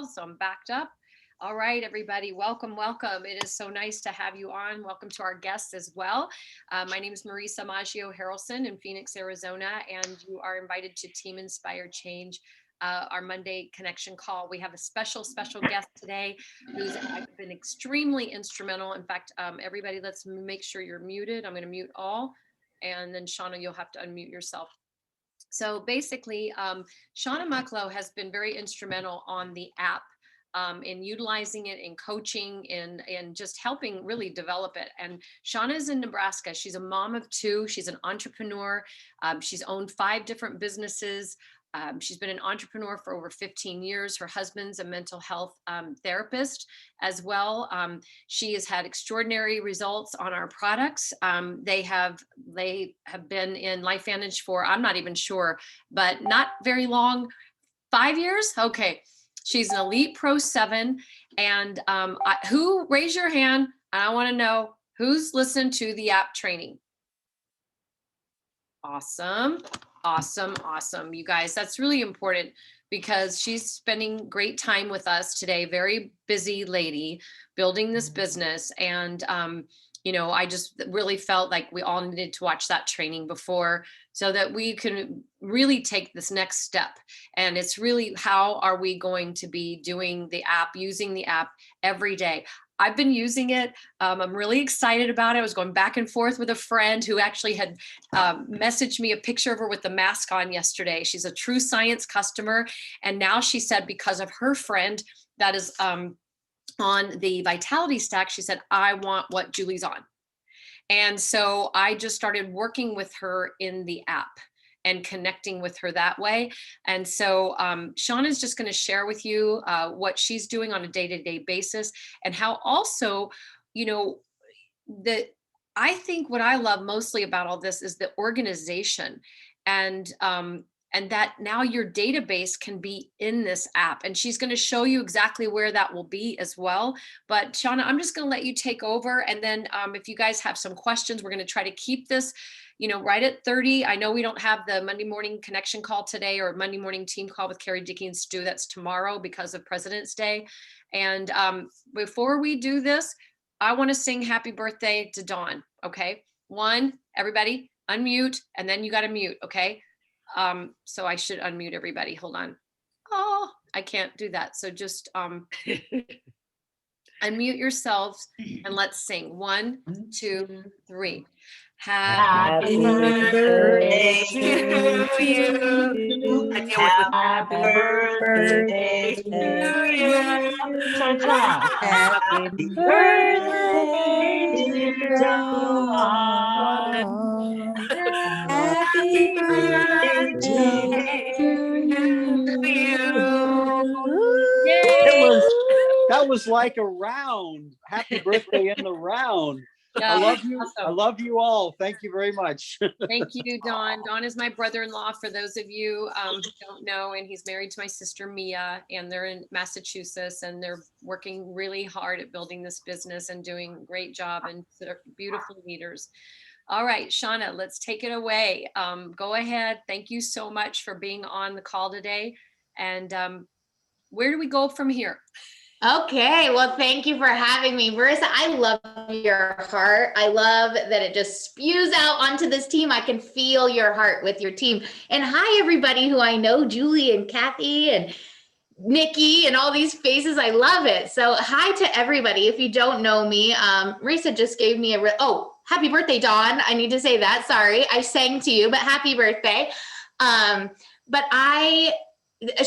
So I'm backed up. All right, everybody, welcome, welcome. It is so nice to have you on. Welcome to our guests as well. My name is Marisa Maggio-Harelson in Phoenix, Arizona, and you are invited to Team Inspired Change, our Monday connection call. We have a special guest today who's been extremely instrumental. In fact, everybody, let's make sure you're muted. I'm going to mute all, and then Shauna, you'll have to unmute yourself. So basically, Shauna Mucklow has been very instrumental on the app in utilizing it in coaching and just helping really develop it. And Shauna is in Nebraska. She's a mom of two. She's an entrepreneur. She's owned 5 different businesses. She's been an entrepreneur for over 15 years. Her husband's a mental health therapist as well. She has had extraordinary results on our products. They have been in LifeVantage for, I'm not even sure, but not very long. 5 years? Okay. She's an Elite Pro 7. And who, raise your hand. I want to know who's listened to the app training. Awesome. Awesome. You guys, that's really important because she's spending great time with us today. Very busy lady building this business. And, I just really felt like we all needed to watch that training before so that we can really take this next step. And it's really, how are we going to be doing the app, using the app every day? I've been using it. I'm really excited about it. I was going back and forth with a friend who actually had messaged me a picture of her with the mask on yesterday. She's a True Science customer. And now she said, because of her friend that is on the Vitality Stack, she said, I want what Julie's on. And so I just started working with her in the app and connecting with her that way. And so Shauna is just going to share with you what she's doing on a day-to-day basis and how also, I think what I love mostly about all this is the organization and that now your database can be in this app. And she's going to show you exactly where that will be as well. But Shauna, I'm just going to let you take over. And then if you guys have some questions, we're going to try to keep this right at 30. I know we don't have the Monday morning connection call today or Monday morning team call with Carrie, Dickey, and Stu. That's tomorrow because of President's Day. And before we do this, I want to sing happy birthday to Dawn. Okay. 1, everybody unmute, and then you got to mute. Okay. So I should unmute everybody. Hold on. Oh, I can't do that. So just unmute yourselves and let's sing. 1, 2, 3. Happy birthday to you. Happy birthday to you. Happy birthday, dear Dawn. Happy birthday to you. Yay. That was like a round. Happy birthday in the round. I love you. Awesome. I love you all. Thank you very much. Thank you, Dawn. Dawn is my brother-in-law, for those of you who don't know, and he's married to my sister, Mia, and they're in Massachusetts, and they're working really hard at building this business and doing a great job, and they're beautiful leaders. All right, Shauna, let's take it away. Go ahead. Thank you so much for being on the call today. And where do we go from here? Okay, well, thank you for having me. Marisa, I love your heart. I love that it just spews out onto this team. I can feel your heart with your team. And hi, everybody who I know, Julie and Kathy and Nikki and all these faces. I love it. So hi to everybody. If you don't know me, Marisa just gave me happy birthday, Dawn. I need to say that. Sorry, I sang to you, but happy birthday.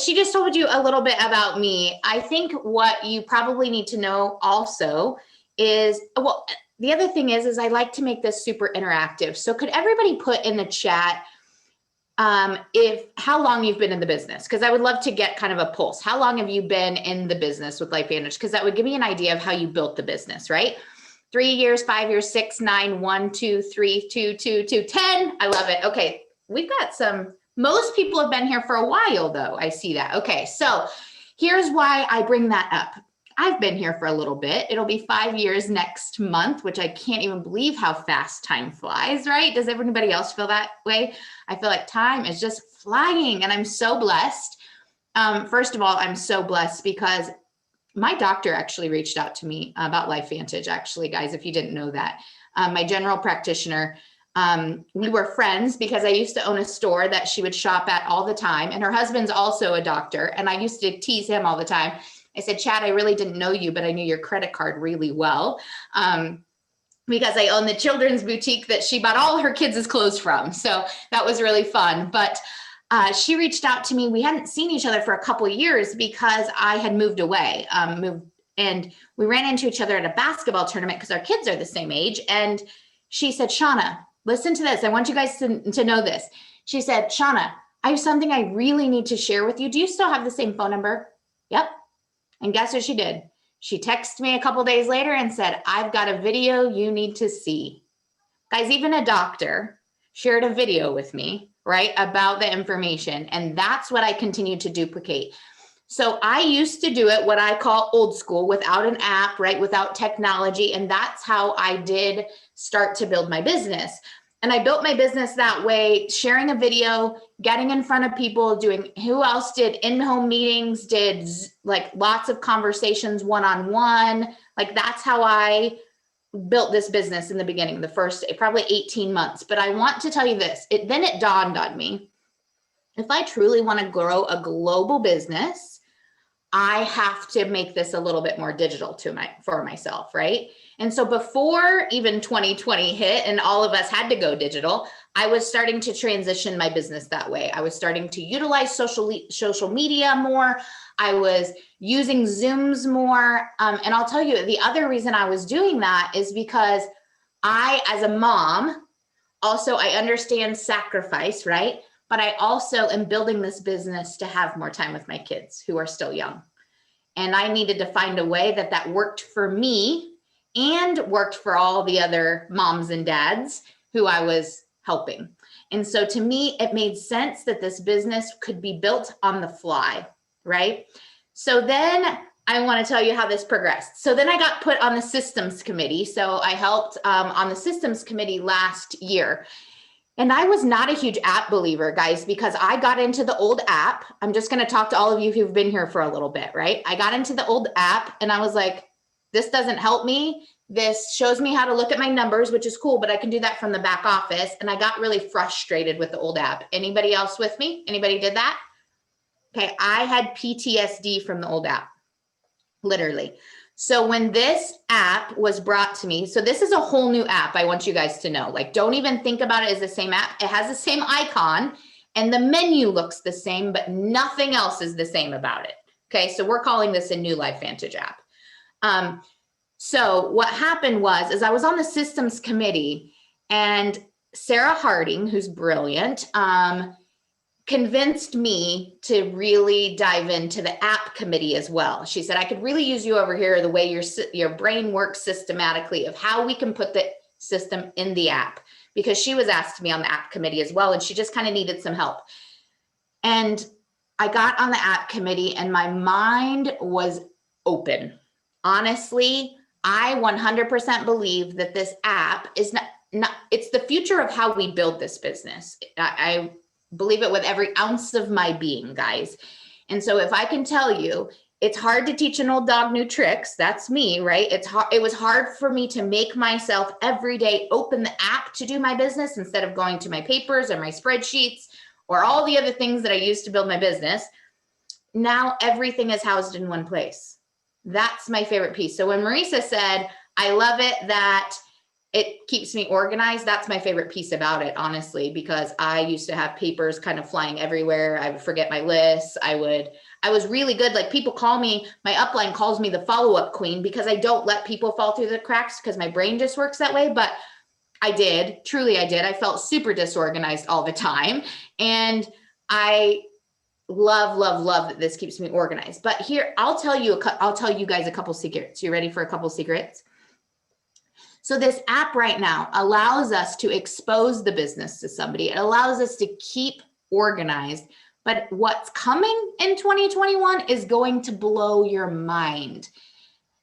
She just told you a little bit about me. I think what you probably need to know also is, the other thing is I like to make this super interactive. So could everybody put in the chat how long you've been in the business? Because I would love to get kind of a pulse. How long have you been in the business with LifeVantage? Because that would give me an idea of how you built the business, right? 3 years, 5 years, 6, 9, 1, 2, 3, 2, 2, 2, 10. I love it. Okay, we've got some. Most people have been here for a while, though. I see that. Okay, so here's why I bring that up. I've been here for a little bit. It'll be 5 years next month, which I can't even believe how fast time flies, right? Does everybody else feel that way? I feel like time is just flying, and I'm so blessed. First of all, I'm so blessed because my doctor actually reached out to me about LifeVantage, actually, guys, if you didn't know that. My general practitioner, we were friends because I used to own a store that she would shop at all the time. And her husband's also a doctor. And I used to tease him all the time. I said, Chad, I really didn't know you, but I knew your credit card really well. Because I own the children's boutique that she bought all her kids' clothes from. So that was really fun. But she reached out to me. We hadn't seen each other for a couple of years because I had moved away, and we ran into each other at a basketball tournament because our kids are the same age. And she said, Shauna, listen to this. I want you guys to know this. She said, Shauna, I have something I really need to share with you. Do you still have the same phone number? Yep. And guess what she did? She texted me a couple days later and said, I've got a video you need to see. Guys, even a doctor shared a video with me, right, about the information. And that's what I continue to duplicate. So I used to do it what I call old school, without an app, right, without technology. And that's how I did start to build my business. And I built my business that way, sharing a video, getting in front of people, doing, who else did in-home meetings, did like lots of conversations one-on-one. Like that's how I built this business in the beginning, the first probably 18 months. But I want to tell you this, then it dawned on me, if I truly want to grow a global business, I have to make this a little bit more digital for myself, right? And so before even 2020 hit and all of us had to go digital, I was starting to transition my business that way. I was starting to utilize social media more. I was using Zooms more. And I'll tell you, the other reason I was doing that is because I, as a mom, also I understand sacrifice, right? But I also am building this business to have more time with my kids who are still young. And I needed to find a way that worked for me and worked for all the other moms and dads who I was helping. And so to me, it made sense that this business could be built on the fly, right? So then I want to tell you how this progressed. So then I got put on the systems committee. So I helped on the systems committee last year. And I was not a huge app believer, guys, because I got into the old app. I'm just going to talk to all of you who've been here for a little bit, right? I got into the old app and I was like, this doesn't help me. This shows me how to look at my numbers, which is cool, but I can do that from the back office. And I got really frustrated with the old app. Anybody else with me? Anybody did that? Okay, I had PTSD from the old app, literally. So when this app was brought to me, so this is a whole new app. I want you guys to know, like, don't even think about it as the same app. It has the same icon and the menu looks the same, but nothing else is the same about it. Okay, so we're calling this a new LifeVantage app. So what happened is I was on the systems committee and Sarah Harding, who's brilliant, convinced me to really dive into the app committee as well. She said, I could really use you over here, the way your brain works systematically of how we can put the system in the app, because she was asked to be on the app committee as well. And she just kind of needed some help. And I got on the app committee and my mind was open. Honestly, I 100% believe that this app is not it's the future of how we build this business. I believe it with every ounce of my being, guys. And so if I can tell you, it's hard to teach an old dog new tricks. That's me, right? It was hard for me to make myself every day open the app to do my business instead of going to my papers or my spreadsheets or all the other things that I used to build my business. Now everything is housed in one place. That's my favorite piece. So when Marisa said, I love it that it keeps me organized, that's my favorite piece about it, honestly, because I used to have papers kind of flying everywhere. I would forget my lists. I was really good. Like, people call me, my upline calls me the follow-up queen, because I don't let people fall through the cracks because my brain just works that way. But I did, truly I did. I felt super disorganized all the time. And I love that this keeps me organized. But here, I'll tell you guys a couple secrets. You ready for a couple secrets? So this app right now allows us to expose the business to somebody. It allows us to keep organized. But what's coming in 2021 is going to blow your mind.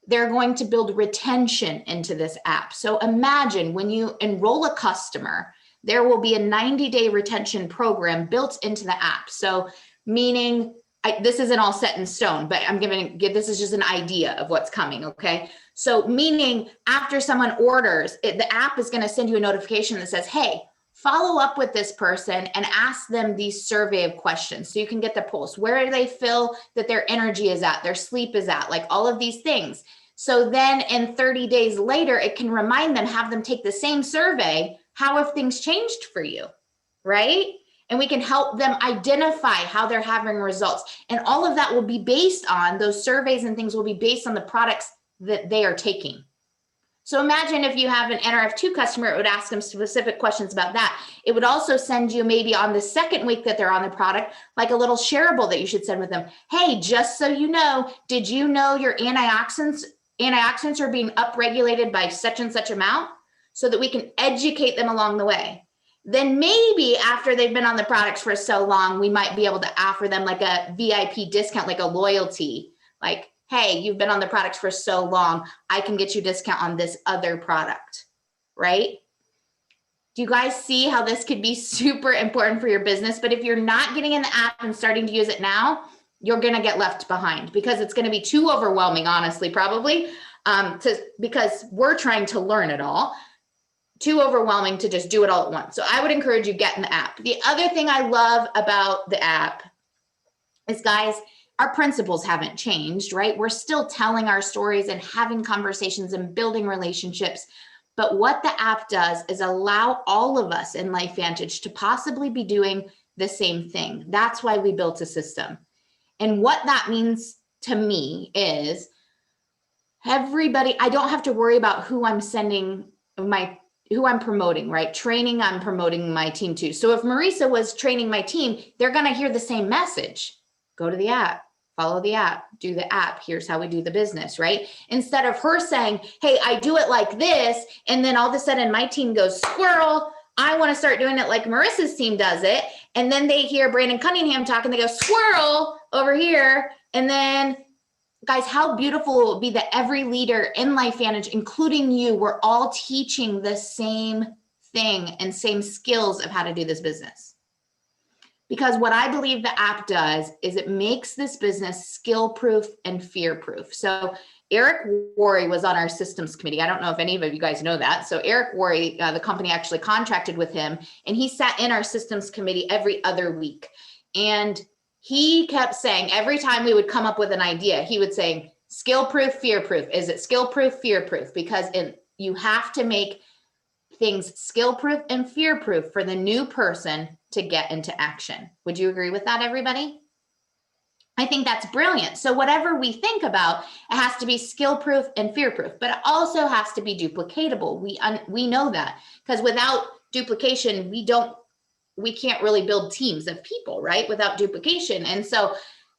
They're going to build retention into this app. So imagine when you enroll a customer, there will be a 90-day retention program built into the app. So meaning this isn't all set in stone, but this is just an idea of what's coming. Okay. So meaning after someone orders it, the app is going to send you a notification that says, hey, follow up with this person and ask them these survey of questions. So you can get the pulse. Where do they feel that their energy is at, their sleep is at, like all of these things. So then in 30 days later, it can remind them, have them take the same survey. How have things changed for you? Right? And we can help them identify how they're having results. And all of that will be based on, those surveys and things will be based on the products that they are taking. So imagine if you have an NRF2 customer, it would ask them specific questions about that. It would also send you maybe on the second week that they're on the product, like a little shareable that you should send with them. Hey, just so you know, did you know your antioxidants are being upregulated by such and such amount? So that we can educate them along the way. Then maybe after they've been on the products for so long, we might be able to offer them like a VIP discount, like a loyalty, like, hey, you've been on the products for so long, I can get you a discount on this other product, right? Do you guys see how this could be super important for your business? But if you're not getting in the app and starting to use it now, you're going to get left behind because it's going to be too overwhelming, honestly, probably, because we're trying to learn it all. Too overwhelming to just do it all at once. So I would encourage you get in the app. The other thing I love about the app is, guys, our principles haven't changed, right? We're still telling our stories and having conversations and building relationships. But what the app does is allow all of us in LifeVantage to possibly be doing the same thing. That's why we built a system. And what that means to me is everybody, I don't have to worry about who I'm who I'm promoting, right? Training, I'm promoting my team to. So if Marisa was training my team, they're going to hear the same message. Go to the app, follow the app, do the app. Here's how we do the business, right? Instead of her saying, hey, I do it like this. And then all of a sudden my team goes, squirrel, I want to start doing it like Marissa's team does it. And then they hear Brandon Cunningham talking, they go, squirrel over here. And then, guys, how beautiful it would be that every leader in LifeVantage, including you, we're all teaching the same thing and same skills of how to do this business. Because what I believe the app does is it makes this business skill-proof and fear-proof. So Eric Worre was on our systems committee. I don't know if any of you guys know that. So Eric Worre, the company actually contracted with him, and he sat in our systems committee every other week. And he kept saying, every time we would come up with an idea, he would say, skill-proof, fear-proof. Is it skill-proof, fear-proof? Because you have to make things skill-proof and fear-proof for the new person to get into action. Would you agree with that, everybody? I think that's brilliant. So whatever we think about, it has to be skill-proof and fear-proof, but it also has to be duplicatable. We know that, because without duplication, we can't really build teams of people, right? Without duplication. And so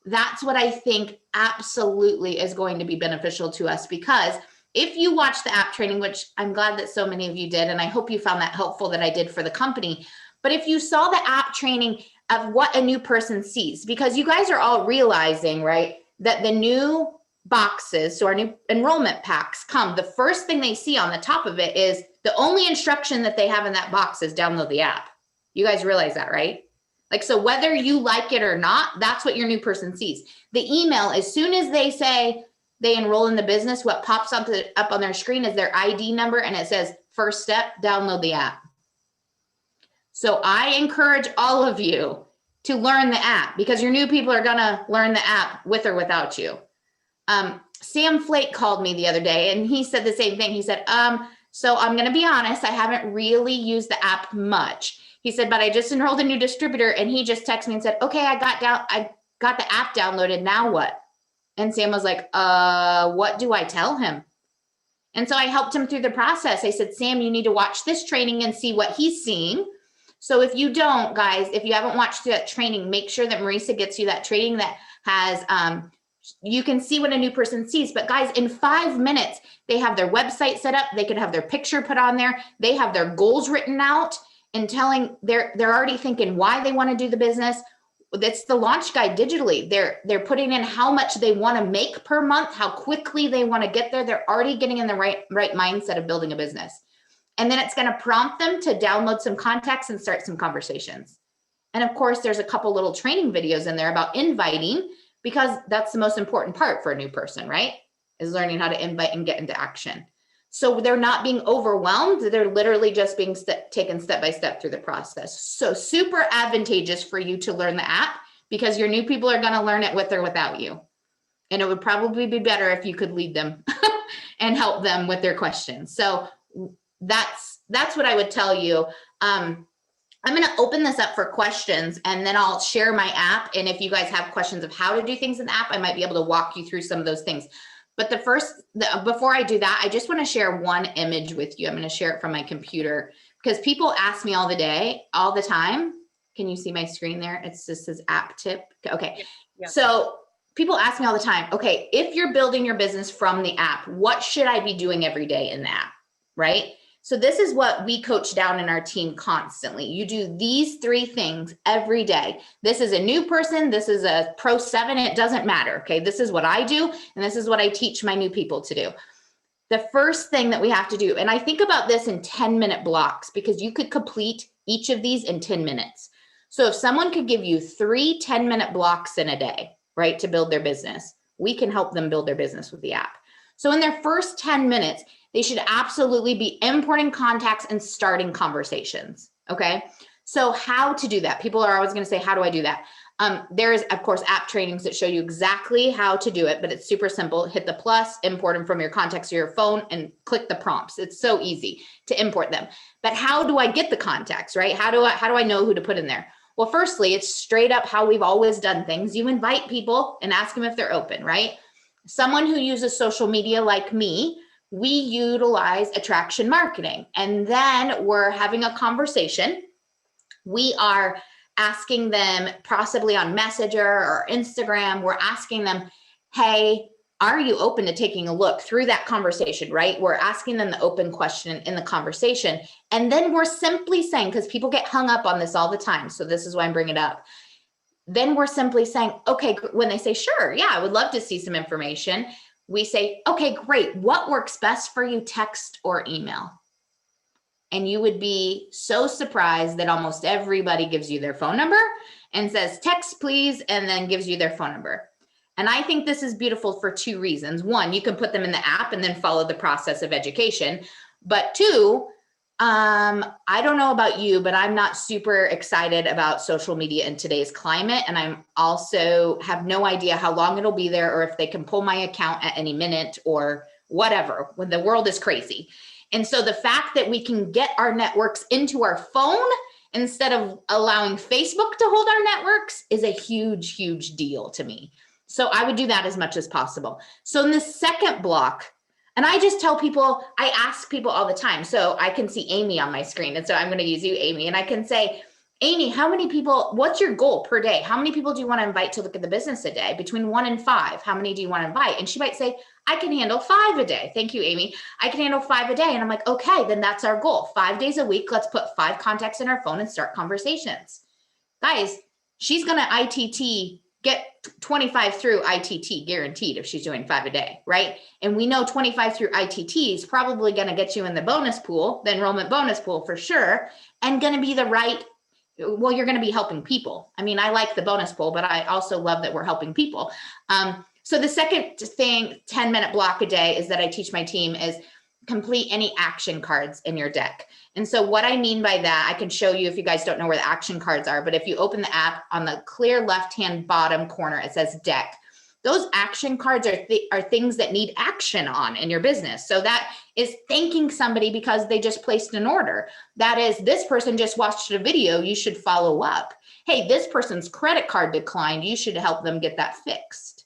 that's what I think absolutely is going to be beneficial to us, because if you watch the app training, which I'm glad that so many of you did, and I hope you found that helpful that I did for the company, but if you saw the app training of what a new person sees, because you guys are all realizing, right, that the new boxes, so our new enrollment packs come, the first thing they see on the top of it is the only instruction that they have in that box is download the app. You guys realize that, right? Like, so whether you like it or not, that's what your new person sees. The email, as soon as they say they enroll in the business, what pops up on their screen is their ID number, and it says, first step, download the app. So I encourage all of you to learn the app, because your new people are gonna learn the app with or without you. Sam Flake called me the other day, and he said the same thing. He said, so I'm gonna be honest, I haven't really used the app much. He said, but I just enrolled a new distributor, and he just texted me and said, okay, I got the app downloaded, now what? And Sam was like, what do I tell him? And so I helped him through the process. I said, Sam, you need to watch this training and see what he's seeing. So if you don't, guys, if you haven't watched that training, make sure that Marisa gets you that training that has, you can see what a new person sees. But guys, in 5 minutes, they have their website set up. They can have their picture put on there. They have their goals written out and they're already thinking why they want to do the business. That's the launch guide digitally. They're putting in how much they want to make per month, how quickly they want to get there. They're already getting in the right mindset of building a business. And then it's going to prompt them to download some contacts and start some conversations. And of course, there's a couple little training videos in there about inviting, because that's the most important part for a new person, right? Is learning how to invite and get into action. So they're not being overwhelmed. They're literally just being taken step by step through the process. So super advantageous for you to learn the app, because your new people are going to learn it with or without you. And it would probably be better if you could lead them and help them with their questions. So that's what I would tell you. I'm going to open this up for questions, and then I'll share my app. And if you guys have questions of how to do things in the app, I might be able to walk you through some of those things. But before I do that, I just want to share one image with you. I'm going to share it from my computer, because people ask me all the time. Can you see my screen there? It just says app tip. Okay. Yeah. So people ask me all the time, okay, if you're building your business from the app, what should I be doing every day in the app, right? So this is what we coach down in our team constantly. You do these 3 things every day. This is a new person. This is a Pro 7. It doesn't matter. Okay. This is what I do. And this is what I teach my new people to do. The first thing that we have to do, and I think about this in 10-minute blocks, because you could complete each of these in 10 minutes. So if someone could give you 3 10-minute blocks in a day, right, to build their business, we can help them build their business with the app. So in their first 10 minutes, they should absolutely be importing contacts and starting conversations. Okay. So how to do that? People are always going to say, how do I do that? There is, of course, app trainings that show you exactly how to do it, but it's super simple. Hit the plus, import them from your contacts to your phone, and click the prompts. It's so easy to import them. But how do I get the contacts, right? How do I know who to put in there? Well, firstly, it's straight up how we've always done things. You invite people and ask them if they're open, right? Someone who uses social media like me, we utilize attraction marketing. And then we're having a conversation. We are asking them, possibly on Messenger or Instagram, we're asking them, hey, are you open to taking a look through that conversation, right? We're asking them the open question in the conversation. And then we're simply saying, because people get hung up on this all the time, so this is why I'm bringing it up. Then we're simply saying, okay, when they say, sure, yeah, I would love to see some information. We say, okay, great. What works best for you, text or email? And you would be so surprised that almost everybody gives you their phone number and says, text, please, and then gives you their phone number. And I think this is beautiful for 2 reasons. 1, you can put them in the app and then follow the process of education. But 2, I don't know about you, but I'm not super excited about social media in today's climate. And I'm also have no idea how long it'll be there, or if they can pull my account at any minute or whatever, when the world is crazy. And so the fact that we can get our networks into our phone instead of allowing Facebook to hold our networks is a huge, huge deal to me. So I would do that as much as possible. So in the second block, and I just tell people, I ask people all the time. So I can see Amy on my screen. And so I'm going to use you, Amy. And I can say, Amy, how many people, what's your goal per day? How many people do you want to invite to look at the business a day? Between 1 and 5, how many do you want to invite? And she might say, I can handle 5 a day. Thank you, Amy. I can handle 5 a day. And I'm like, okay, then that's our goal. 5 days a week. Let's put 5 contacts in our phone and start conversations. Guys, she's going to ITT, get 25 through ITT guaranteed if she's doing 5 a day, right? And we know 25 through ITT is probably going to get you in the bonus pool, the enrollment bonus pool for sure, and going to be the right, well, you're going to be helping people. I mean, I like the bonus pool, but I also love that we're helping people. So the second thing, 10-minute block a day, is that I teach my team is complete any action cards in your deck. And so what I mean by that, I can show you if you guys don't know where the action cards are, but if you open the app on the clear left-hand bottom corner, it says deck. Those action cards are things that need action on in your business. So that is thanking somebody because they just placed an order. That is, this person just watched a video, you should follow up. Hey, this person's credit card declined, you should help them get that fixed.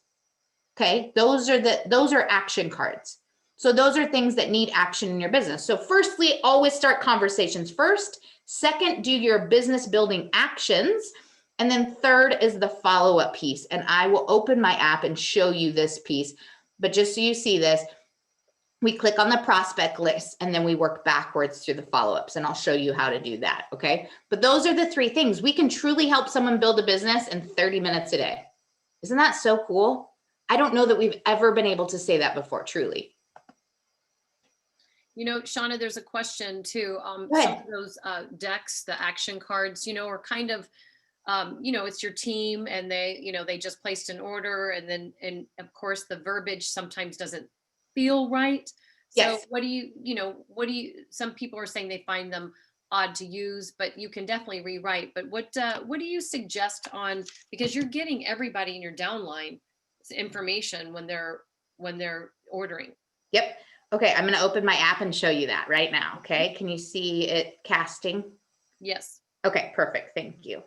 Okay, those are action cards. So those are things that need action in your business. So firstly, always start conversations first. Second, do your business building actions. And then third is the follow-up piece. And I will open my app and show you this piece. But just so you see this, we click on the prospect list and then we work backwards through the follow-ups, and I'll show you how to do that, okay? But those are the 3 things. We can truly help someone build a business in 30 minutes a day. Isn't that so cool? I don't know that we've ever been able to say that before, truly. You know, Shauna, there's a question too. Some of those decks, the action cards, are kind of it's your team and they just placed an order, and of course the verbiage sometimes doesn't feel right. So Yes. some people are saying they find them odd to use, but you can definitely rewrite. But what do you suggest because you're getting everybody in your downline information when they're ordering? Yep. Okay. I'm going to open my app and show you that right now. Okay. Can you see it casting? Yes. Okay. Perfect. Thank you.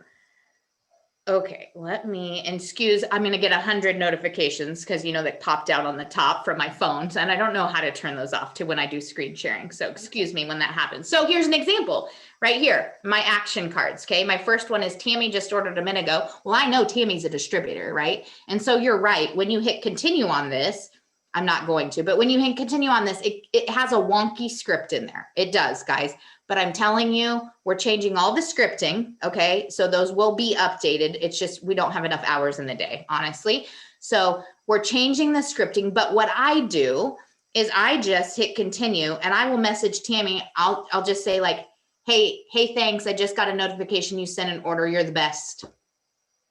Okay, I'm going to get 100 notifications because that popped out on the top from my phone, and I don't know how to turn those off to when I do screen sharing. So excuse me when that happens. So here's an example right here, my action cards. Okay, my first one is Tammy just ordered a minute ago. Well, I know Tammy's a distributor, right? And so you're right. When you hit continue on this, I'm not going to, but when you hit continue on this, it has a wonky script in there. It does, guys. But I'm telling you, we're changing all the scripting. Okay. So those will be updated. It's just, we don't have enough hours in the day, honestly. So we're changing the scripting. But what I do is I just hit continue and I will message Tammy. I'll just say like, hey, thanks. I just got a notification you sent an order. You're the best.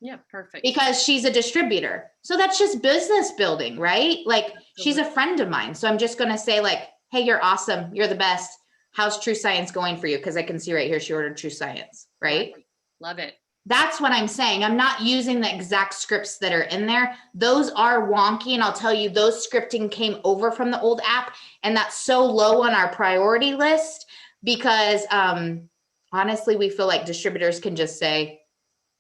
Yeah, perfect. Because she's a distributor. So that's just business building, right? Like she's a friend of mine. So I'm just going to say like, hey, you're awesome. You're the best. How's True Science going for you? Because I can see right here, she ordered True Science, right? Love it. That's what I'm saying. I'm not using the exact scripts that are in there. Those are wonky. And I'll tell you, those scripting came over from the old app. And that's so low on our priority list because honestly, we feel like distributors can just say,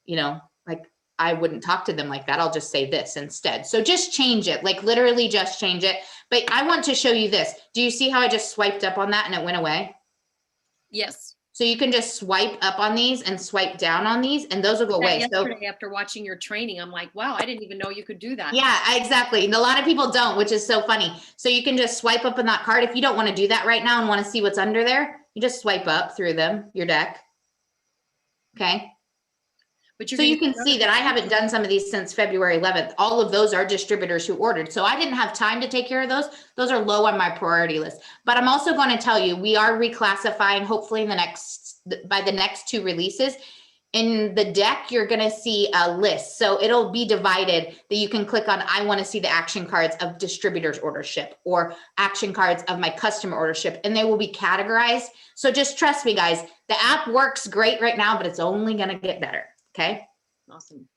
like, I wouldn't talk to them like that. I'll just say this instead. So just change it, like literally just change it. But I want to show you this. Do you see how I just swiped up on that and it went away? Yes. So you can just swipe up on these and swipe down on these and those will go away. Yesterday after watching your training, I'm like, wow, I didn't even know you could do that. Yeah, exactly. And a lot of people don't, which is so funny. So you can just swipe up on that card. If you don't want to do that right now and want to see what's under there, you just swipe up through them, your deck. Okay. But so you can see that I haven't done some of these since February 11th. All of those are distributors who ordered. So I didn't have time to take care of those. Those are low on my priority list. But I'm also going to tell you, we are reclassifying hopefully by the next 2 releases. In the deck, you're going to see a list. So it'll be divided that you can click on, I want to see the action cards of distributors ordership or action cards of my customer ordership, and they will be categorized. So just trust me, guys, the app works great right now, but it's only going to get better. Okay. Awesome.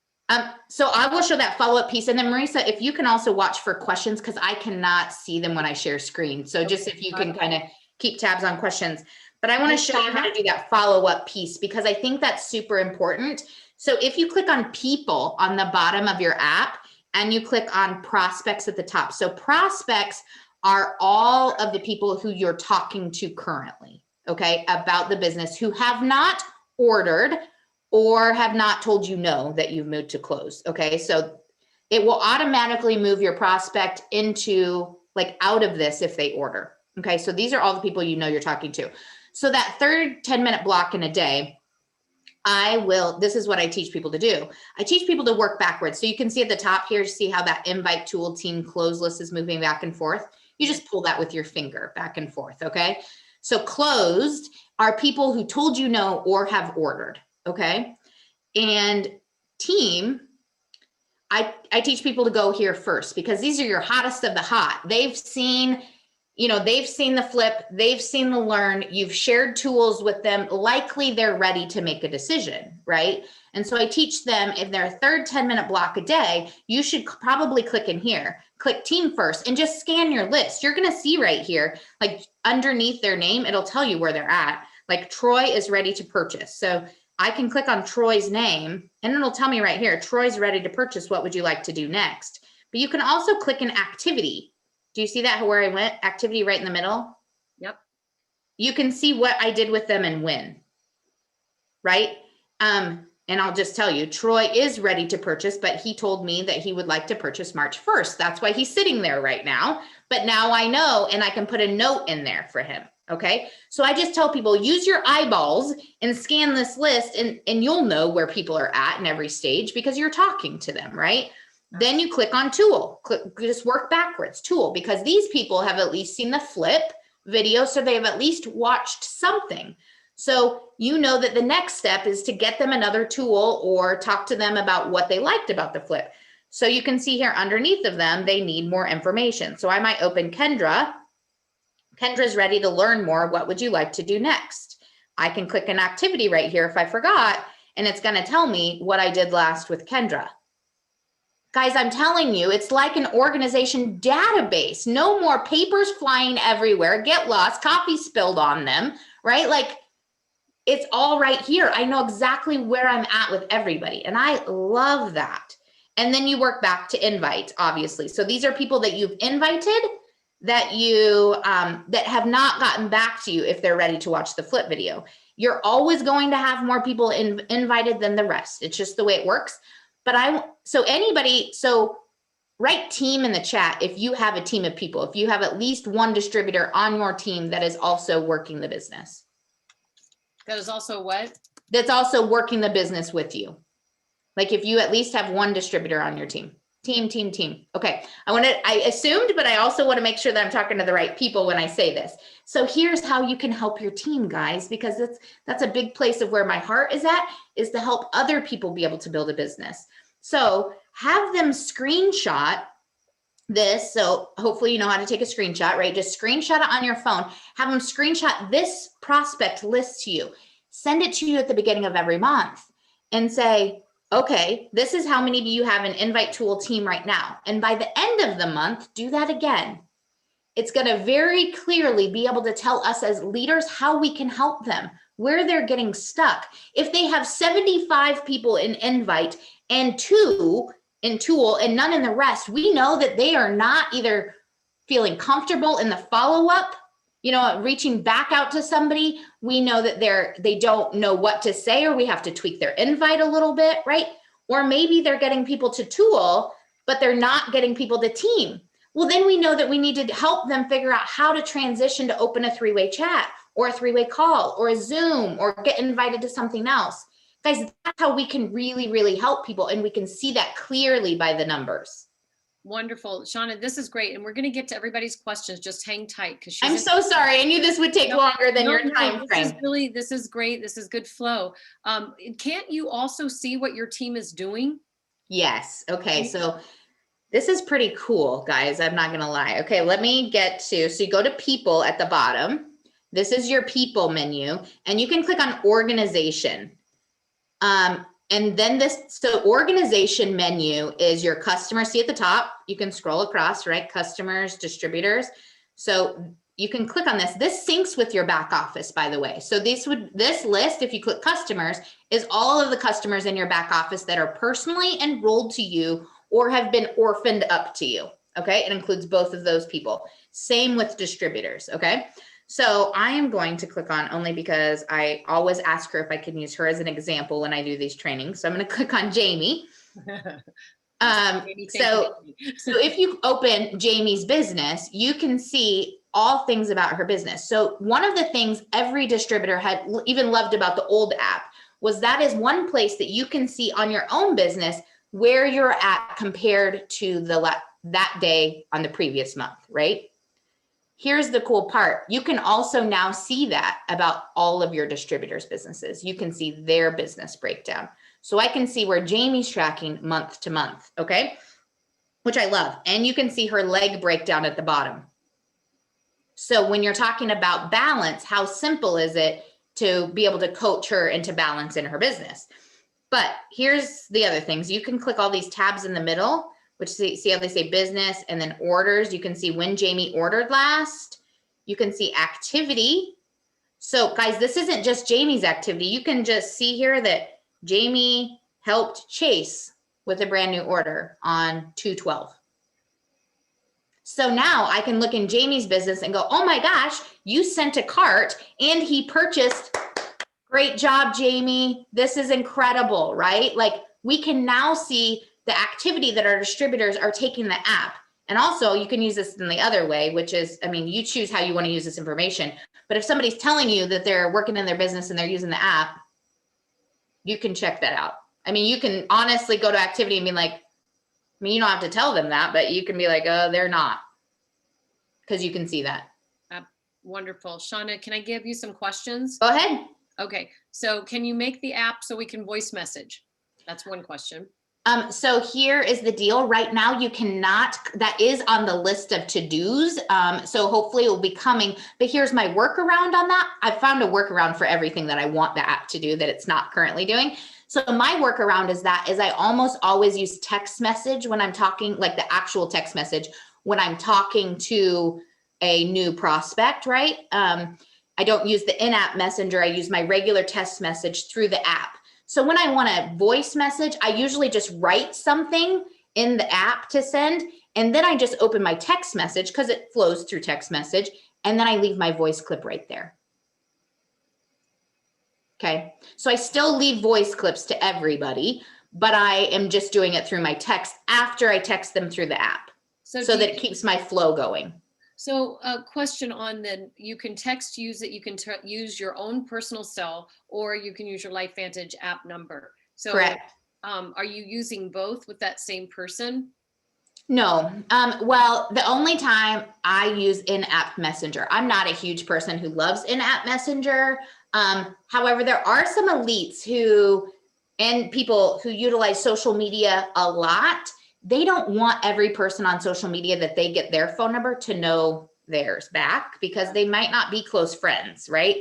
So I will show that follow-up piece. And then Marisa, if you can also watch for questions, because I cannot see them when I share screen. So just if you can kind of keep tabs on questions. But I want to show you how to do that follow-up piece because I think that's super important. So if you click on people on the bottom of your app and you click on prospects at the top. So prospects are all of the people who you're talking to currently, okay, about the business who have not ordered or have not told you no that you've moved to close. Okay. So it will automatically move your prospect into like out of this if they order. Okay. So these are all the people you're talking to. So that third 10-minute block in a day, this is what I teach people to do. I teach people to work backwards. So you can see at the top here, see how that invite tool team close list is moving back and forth. You just pull that with your finger back and forth. Okay. So closed are people who told you no or have ordered. Okay. And team, I teach people to go here first because these are your hottest of the hot. They've seen the flip, they've seen the learn, you've shared tools with them. Likely they're ready to make a decision, right? And so I teach them in their third 10-minute block a day, you should probably click in here, click team first and just scan your list. You're going to see right here, like underneath their name, it'll tell you where they're at. Like Troy is ready to purchase. So I can click on Troy's name and it'll tell me right here, Troy's ready to purchase. What would you like to do next? But you can also click an activity. Do you see that where I went? Activity right in the middle? Yep. You can see what I did with them and when, right? And I'll just tell you, Troy is ready to purchase, but he told me that he would like to purchase March 1st. That's why he's sitting there right now. But now I know, and I can put a note in there for him. Okay. So I just tell people, use your eyeballs and scan this list and you'll know where people are at in every stage because you're talking to them, right? Then you click on tool, just work backwards, tool, because these people have at least seen the flip video. So they have at least watched something. So you know that the next step is to get them another tool or talk to them about what they liked about the flip. So you can see here underneath of them, they need more information. So I might open Kendra. Kendra's ready to learn more. What would you like to do next? I can click an activity right here if I forgot, and it's going to tell me what I did last with Kendra. Guys, I'm telling you, it's like an organization database. No more papers flying everywhere, get lost, coffee spilled on them, right? Like, it's all right here. I know exactly where I'm at with everybody, and I love that. And then you work back to invite, obviously. So these are people that you've invited that you that have not gotten back to you if they're ready to watch the flip video. You're always going to have more people invited than the rest. It's just the way it works. But so write team in the chat if you have a team of people, if you have at least one distributor on your team that is also working the business. That is also what? That's also working the business with you. Like if you at least have one distributor on your team. Team. Okay, I assumed, but I also want to make sure that I'm talking to the right people when I say this. So here's how you can help your team, guys, because that's a big place of where my heart is at, is to help other people be able to build a business. So have them screenshot this. So hopefully you know how to take a screenshot, right? Just screenshot it on your phone. Have them screenshot this prospect list to you. Send it to you at the beginning of every month and say, okay, this is how many of you have an invite tool team right now. And by the end of the month, do that again. It's going to very clearly be able to tell us as leaders how we can help them, where they're getting stuck. If they have 75 people in invite and 2 in tool and none in the rest, we know that they are not either feeling comfortable in the follow-up, reaching back out to somebody. We know that they don't know what to say, or we have to tweak their invite a little bit, right? Or maybe they're getting people to tool, but they're not getting people to team. Well, then we know that we need to help them figure out how to transition to open a 3-way chat or a 3-way call or a Zoom or get invited to something else. Guys, that's how we can really, really help people. And we can see that clearly by the numbers. Wonderful. Shauna, this is great. And we're going to get to everybody's questions. Just hang tight. I'm so sorry. I knew this would take longer than your time frame. This is great. This is good flow. Can't you also see what your team is doing? Yes. Okay. So this is pretty cool, guys. I'm not going to lie. Okay. Let me so you go to people at the bottom. This is your people menu, and you can click on organization. And then so organization menu is your customer. See at the top, you can scroll across, right? Customers, distributors. So you can click on this. This syncs with your back office, by the way. So this list, if you click customers, is all of the customers in your back office that are personally enrolled to you or have been orphaned up to you. Okay. It includes both of those people. Same with distributors. Okay. So I am going to click on, only because I always ask her if I can use her as an example when I do these trainings. So I'm going to click on Jamie. So if you open Jamie's business, you can see all things about her business. So one of the things every distributor had even loved about the old app was that is one place that you can see on your own business where you're at compared to that day on the previous month, right? Here's the cool part. You can also now see that about all of your distributors' businesses. You can see their business breakdown. So I can see where Jamie's tracking month to month, okay? Which I love. And you can see her leg breakdown at the bottom. So when you're talking about balance, how simple is it to be able to coach her into balance in her business? But here's the other things. You can click all these tabs in the middle, which see how they say business and then orders. You can see when Jamie ordered last. You can see activity. So guys, this isn't just Jamie's activity. You can just see here that Jamie helped Chase with a brand new order on 2/12. So now I can look in Jamie's business and go, oh my gosh, you sent a cart and he purchased. Great job, Jamie. This is incredible, right? Like we can now see the activity that our distributors are taking the app. And also you can use this in the other way, which is, you choose how you want to use this information. But if somebody's telling you that they're working in their business and they're using the app, you can check that out. You can honestly go to activity and be like, you don't have to tell them that, but you can be like, oh, they're not. Because you can see that. Wonderful. Shauna, can I give you some questions? Go ahead. Okay, so can you make the app so we can voice message? That's one question. So here is the deal. Right now, you cannot, that is on the list of to-dos. So hopefully it will be coming, but here's my workaround on that. I found a workaround for everything that I want the app to do that it's not currently doing. So my workaround is I almost always use text message when I'm talking, like the actual text message, when I'm talking to a new prospect, right? I don't use the in-app messenger. I use my regular text message through the app. So when I want a voice message, I usually just write something in the app to send, and then I just open my text message because it flows through text message, and then I leave my voice clip right there. Okay, so I still leave voice clips to everybody, but I am just doing it through my text after I text them through the app, so that it keeps my flow going. So a question on then, you can text, use it, you can use your own personal cell, or you can use your LifeVantage app number. So correct. Are you using both with that same person? No. Well, the only time I use in-app messenger, I'm not a huge person who loves in-app messenger. However, there are some elites and people who utilize social media a lot. They don't want every person on social media that they get their phone number to know theirs back, because they might not be close friends, right?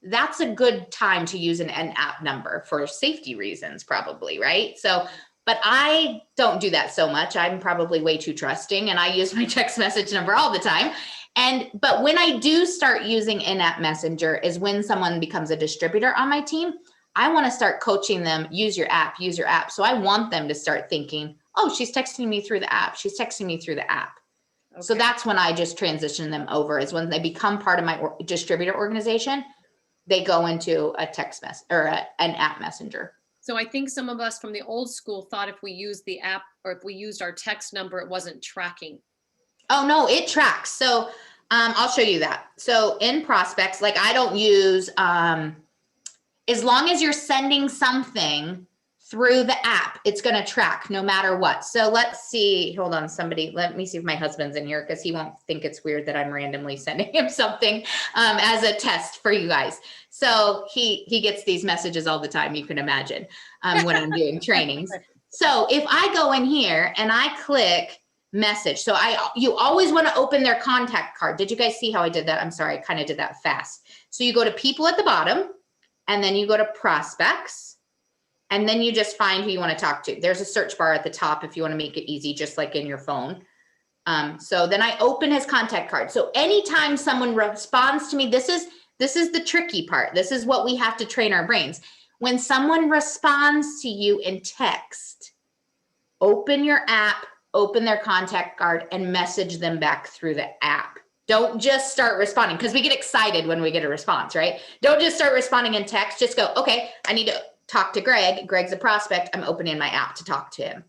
That's a good time to use an in-app number for safety reasons, probably, right? So, but I don't do that so much. I'm probably way too trusting, and I use my text message number all the time. But when I do start using in-app messenger is when someone becomes a distributor on my team. I want to start coaching them, use your app, use your app. So I want them to start thinking, oh, she's texting me through the app. She's texting me through the app. Okay. So that's when I just transition them over, is when they become part of my distributor organization, they go into a text message or an app messenger. So I think some of us from the old school thought if we used the app or if we used our text number, it wasn't tracking. Oh no, it tracks. So I'll show you that. So in prospects, like I don't use, as long as you're sending something through the app, it's going to track no matter what. So let's see, hold on, let me see if my husband's in here, because he won't think it's weird that I'm randomly sending him something as a test for you guys. So he gets these messages all the time, you can imagine, when I'm doing trainings. So if I go in here and I click message, so you always want to open their contact card. Did you guys see how I did that? I'm sorry, I kind of did that fast. So you go to people at the bottom, and then you go to prospects, and then you just find who you want to talk to. There's a search bar at the top if you want to make it easy, just like in your phone. So then I open his contact card. So anytime someone responds to me, this is the tricky part. This is what we have to train our brains. When someone responds to you in text, open your app, open their contact card, and message them back through the app. Don't just start responding, because we get excited when we get a response, right? Don't just start responding in text. Just go, okay, I need to talk to Greg. Greg's a prospect. I'm opening my app to talk to him.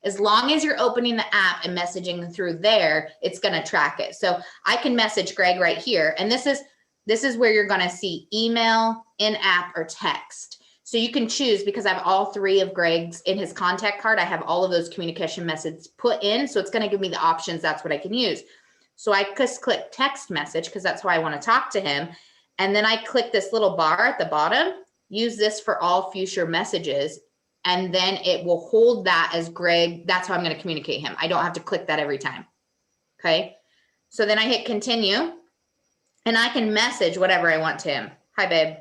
As long as you're opening the app and messaging through there, it's going to track it. So I can message Greg right here. And this is where you're going to see email, in-app, or text. So you can choose, because I have all three of Greg's in his contact card. I have all of those communication methods put in. So it's going to give me the options. That's what I can use. So I just click text message, because that's how I want to talk to him. And then I click this little bar at the bottom, use this for all future messages. And then it will hold that as Greg. That's how I'm going to communicate him. I don't have to click that every time. Okay. So then I hit continue, and I can message whatever I want to him. Hi, babe.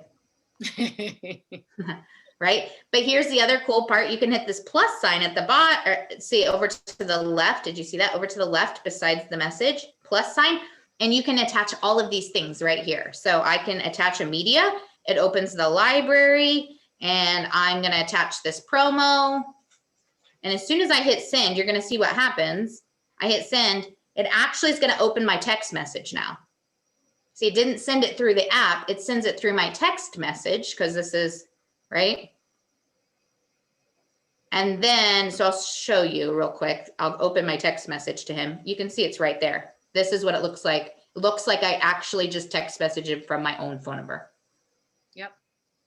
Right. But here's the other cool part. You can hit this plus sign at the bottom, or see over to the left. Did you see that? Over to the left besides the message, plus sign. And you can attach all of these things right here. So I can attach a media. It opens the library, and I'm going to attach this promo. And as soon as I hit send, you're going to see what happens. I hit send. It actually is going to open my text message now. See, it didn't send it through the app. It sends it through my text message, because this is right. And then, so I'll show you real quick. I'll open my text message to him. You can see it's right there. This is what it looks like. It looks like I actually just text messaged him from my own phone number. Yep.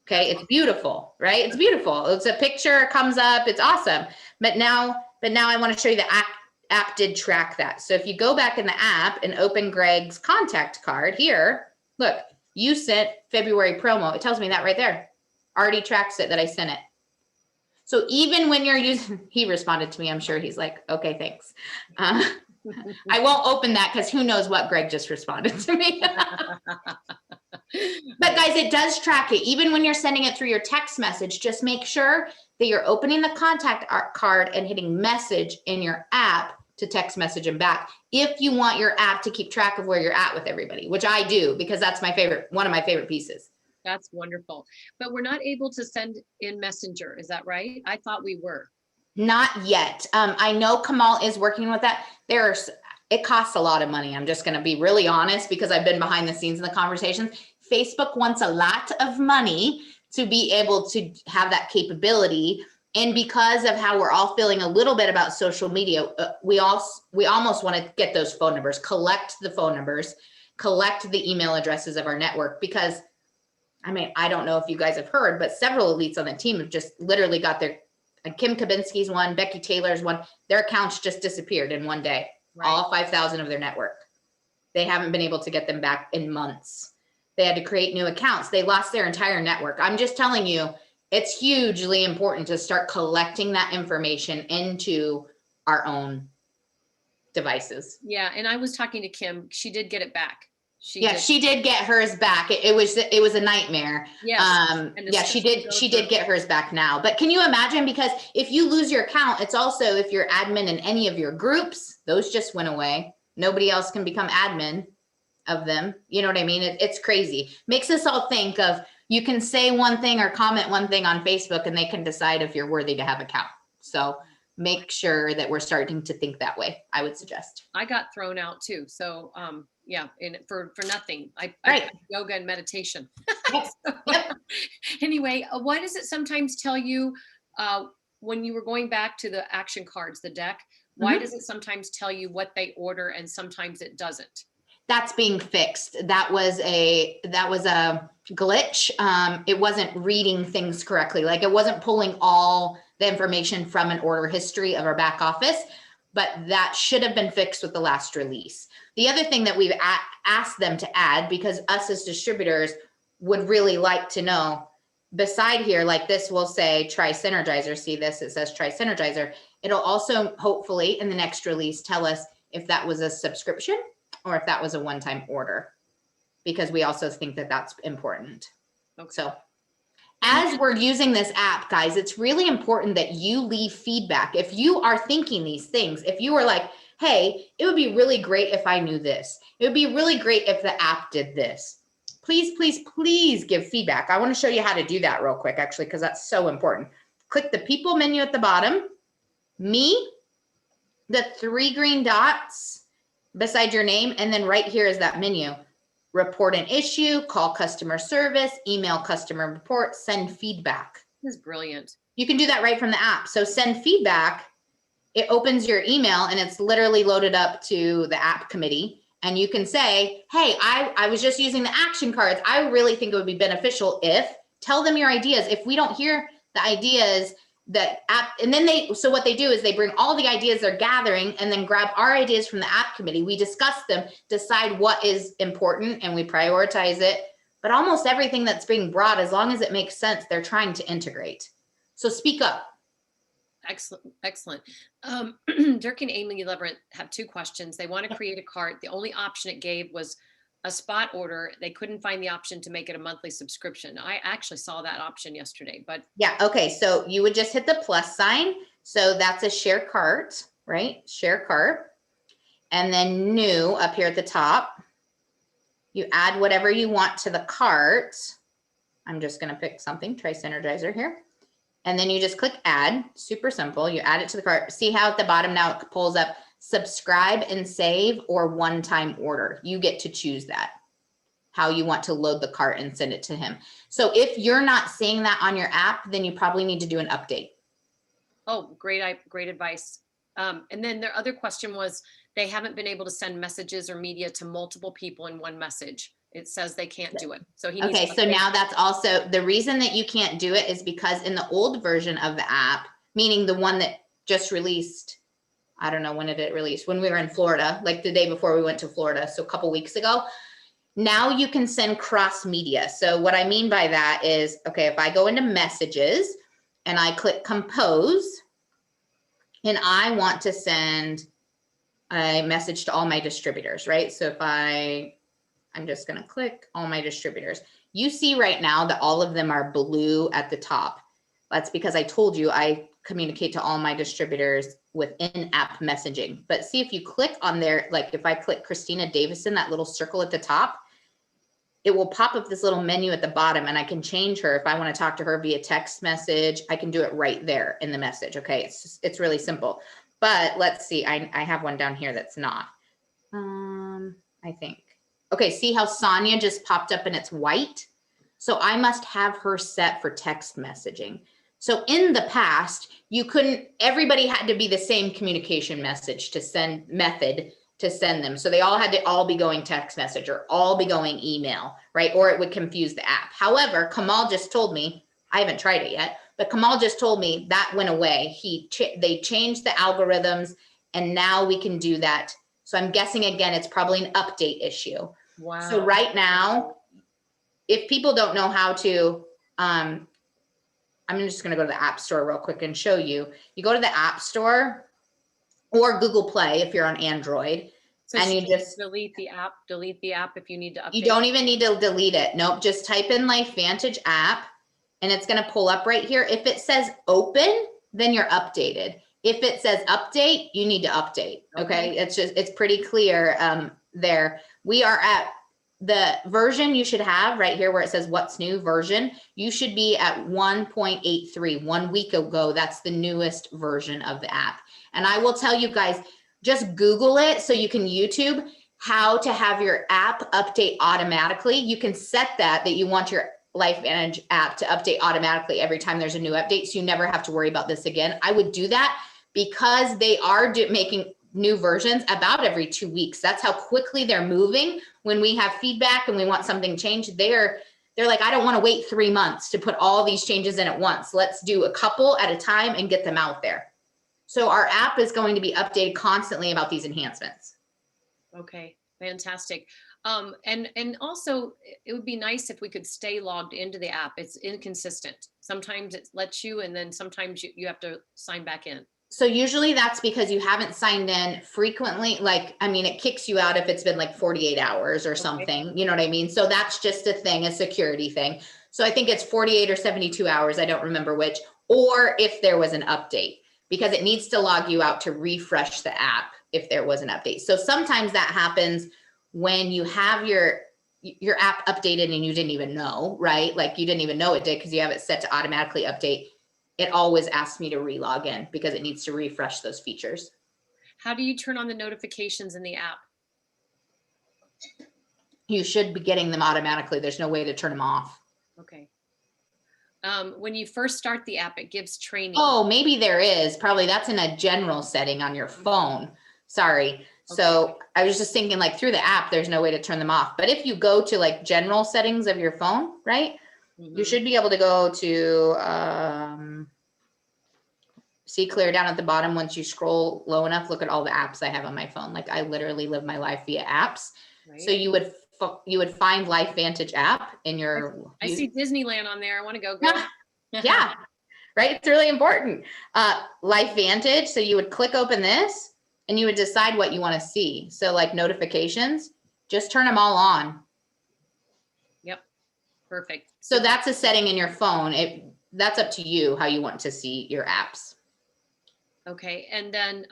Okay. It's beautiful, right? It's beautiful. It's a picture, comes up. It's awesome. But now I want to show you the app did track that. So if you go back in the app and open Greg's contact card here, look, You sent February promo. It tells me that right there. Already tracks it that I sent it. So even when you're using, he responded to me, I'm sure he's like, okay, thanks. I won't open that because who knows what Greg just responded to me. But guys, it does track it. Even when you're sending it through your text message, just make sure that you're opening the contact card and hitting message in your app to text message them back. If you want your app to keep track of where you're at with everybody, which I do, because that's my favorite, one of my favorite pieces. That's wonderful. But we're not able to send in Messenger. Is that right? I thought we were. Not yet. I know Kamal is working with that. It costs a lot of money. I'm just going to be really honest because I've been behind the scenes in the conversations. Facebook wants a lot of money to be able to have that capability. And because of how we're all feeling a little bit about social media, we almost want to get those phone numbers, collect the phone numbers, collect the email addresses of our network. Because, I mean, I don't know if you guys have heard, but several elites on the team have just literally got their, Kim Kabinski's one, Becky Taylor's one, their accounts just disappeared in one day. Right. All 5,000 of their network. They haven't been able to get them back in months. They had to create new accounts. They lost their entire network. I'm just telling you, it's hugely important to start collecting that information into our own devices. Yeah, and I was talking to Kim. She did get it back. She did get hers back. It was a nightmare. Yes. Yeah, she did get hers back now. But can you imagine? Because if you lose your account, it's also if you're admin in any of your groups, those just went away. Nobody else can become admin of them. You know what I mean? It's crazy. Makes us all think of, you can say one thing or comment one thing on Facebook and they can decide if you're worthy to have an account. So make sure that we're starting to think that way, I would suggest. I got thrown out too. So yeah, and for nothing. I yoga and meditation. Yep. Yep. Anyway, why does it sometimes tell you when you were going back to the action cards, the deck, why does it sometimes tell you what they order and sometimes it doesn't? That's being fixed. That was a glitch. It wasn't reading things correctly. Like it wasn't pulling all the information from an order history of our back office, but that should have been fixed with the last release. The other thing that we've asked them to add, because us as distributors would really like to know, beside here, like this will say try Synergizer. See this, it says try Synergizer. It'll also hopefully in the next release tell us if that was a subscription or if that was a one-time order, because we also think that that's important. Okay. So as we're using this app, guys, it's really important that you leave feedback. If you are thinking these things, if you are like, hey, it would be really great if I knew this. It would be really great if the app did this. Please, please, please give feedback. I want to show you how to do that real quick, actually, because that's so important. Click the people menu at the bottom, me, the 3 green dots beside your name, and then right here is that menu. Report an issue, call customer service, email customer report, send feedback. This is brilliant. You can do that right from the app. So send feedback, it opens your email and it's literally loaded up to the app committee. And you can say, hey, I was just using the action cards. I really think it would be beneficial if, tell them your ideas. If we don't hear the ideas, that app, and then so what they do is they bring all the ideas they're gathering and then grab our ideas from the app committee. We discuss them, decide what is important, and we prioritize it. But almost everything that's being brought, as long as it makes sense, they're trying to integrate. So speak up. Excellent. Excellent. Dirk and Amy Leverett have 2 questions. They want to create a cart. The only option it gave was a spot order. They couldn't find the option to make it a monthly subscription. I actually saw that option yesterday, but yeah. Okay. So you would just hit the plus sign. So that's a share cart, right? Share cart. And then new up here at the top, you add whatever you want to the cart. I'm just going to pick something, try Synergizer here. And then you just click add, super simple. You add it to the cart. See how at the bottom now it pulls up subscribe and save or one-time order. You get to choose that, how you want to load the cart and send it to him. So if you're not seeing that on your app, then you probably need to do an update. Oh, great advice. And then their other question was, they haven't been able to send messages or media to multiple people in one message. It says they can't do it. So he needs okay, so now that's also the reason that you can't do it is because in the old version of the app, meaning the one that just released, I don't know when did it release, when we were in Florida, like the day before we went to Florida, so a couple weeks ago, Now you can send cross media. So what I mean by that is, okay, if I go into messages and I click compose and I want to send a message to all my distributors, right? So if I'm just going to click all my distributors. You see right now that all of them are blue at the top. That's because I told you I communicate to all my distributors with in-app messaging. But see, if you click on there, like if I click Christina Davison, that little circle at the top, it will pop up this little menu at the bottom and I can change her. If I want to talk to her via text message, I can do it right there in the message. Okay, it's really simple. But let's see, I have one down here that's not. I think. Okay, see how Sonia just popped up and it's white? So I must have her set for text messaging. So in the past, you couldn't, everybody had to be the same communication message to send method to send them. So they all had to all be going text message or all be going email, right? Or it would confuse the app. However, Kamal just told me, I haven't tried it yet, but Kamal just told me that went away. They changed the algorithms and now we can do that. So I'm guessing again, it's probably an update issue. Wow. So right now, if people don't know how to, I'm just going to go to the App Store real quick and show you. You go to the App Store or Google Play if you're on Android. So and you just delete the app if you need to update. You don't even need to delete it. Nope. Just type in LifeVantage app and it's going to pull up right here. If it says open, then you're updated. If it says update, you need to update. Okay. It's pretty clear there. We are at the version you should have right here where it says what's new version. You should be at 1.83. 1 week ago, that's the newest version of the app. And I will tell you guys, just Google it so you can YouTube how to have your app update automatically. You can set that you want your LifeVantage app to update automatically every time there's a new update. So you never have to worry about this again. I would do that because they are making new versions about every 2 weeks. That's how quickly they're moving. When we have feedback and we want something changed, they're like, I don't want to wait 3 months to put all these changes in at once. Let's do a couple at a time and get them out there. So our app is going to be updated constantly about these enhancements. Okay, fantastic. And also it would be nice if we could stay logged into the app. It's inconsistent. Sometimes it lets you, and then sometimes you have to sign back in. So usually that's because you haven't signed in frequently. Like, I mean, it kicks you out if it's been like 48 hours or something, you know what I mean? So that's just a thing, a security thing. So I think it's 48 or 72 hours. I don't remember which, or if there was an update, because it needs to log you out to refresh the app if there was an update. So sometimes that happens when you have your app updated and you didn't even know, right? Like you didn't even know it did because you have it set to automatically update. It always asks me to re-log in because it needs to refresh those features. How do you turn on the notifications in the app? You should be getting them automatically. There's no way to turn them off. Okay. When you first start the app, it gives training. Oh, maybe there is. Probably that's in a general setting on your phone. Sorry. Okay. So I was just thinking like through the app, there's no way to turn them off. But if you go to like general settings of your phone, right? Mm-hmm. You should be able to go to, see clear down at the bottom. Once you scroll low enough, look at all the apps I have on my phone. Like I literally live my life via apps. Right. So you would find LifeVantage app in your. I see Disneyland on there. I want to go. Girl. Yeah, right. It's really important. LifeVantage. So you would click open this and you would decide what you want to see. So like notifications, just turn them all on. Yep. Perfect. So that's a setting in your phone. That's up to you how you want to see your apps. Okay. And then,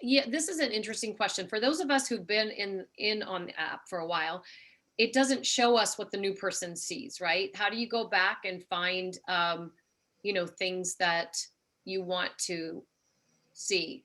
yeah, this is an interesting question. For those of us who've been in on the app for a while, it doesn't show us what the new person sees, right? How do you go back and find, things that you want to see,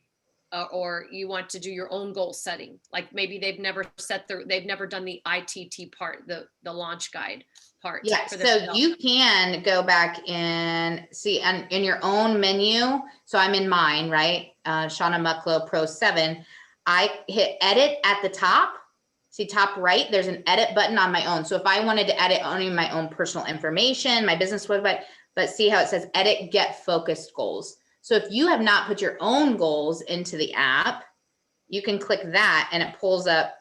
or you want to do your own goal setting? Like maybe they've never done the ITT part, the launch guide part. Yeah, so you can go back and see in your own menu. So I'm in mine, right? Shauna Mucklow Pro 7. I hit edit at the top. See top right, there's an edit button on my own. So if I wanted to edit only my own personal information, my business website, but see how it says edit, get focused goals. So if you have not put your own goals into the app, you can click that and it pulls up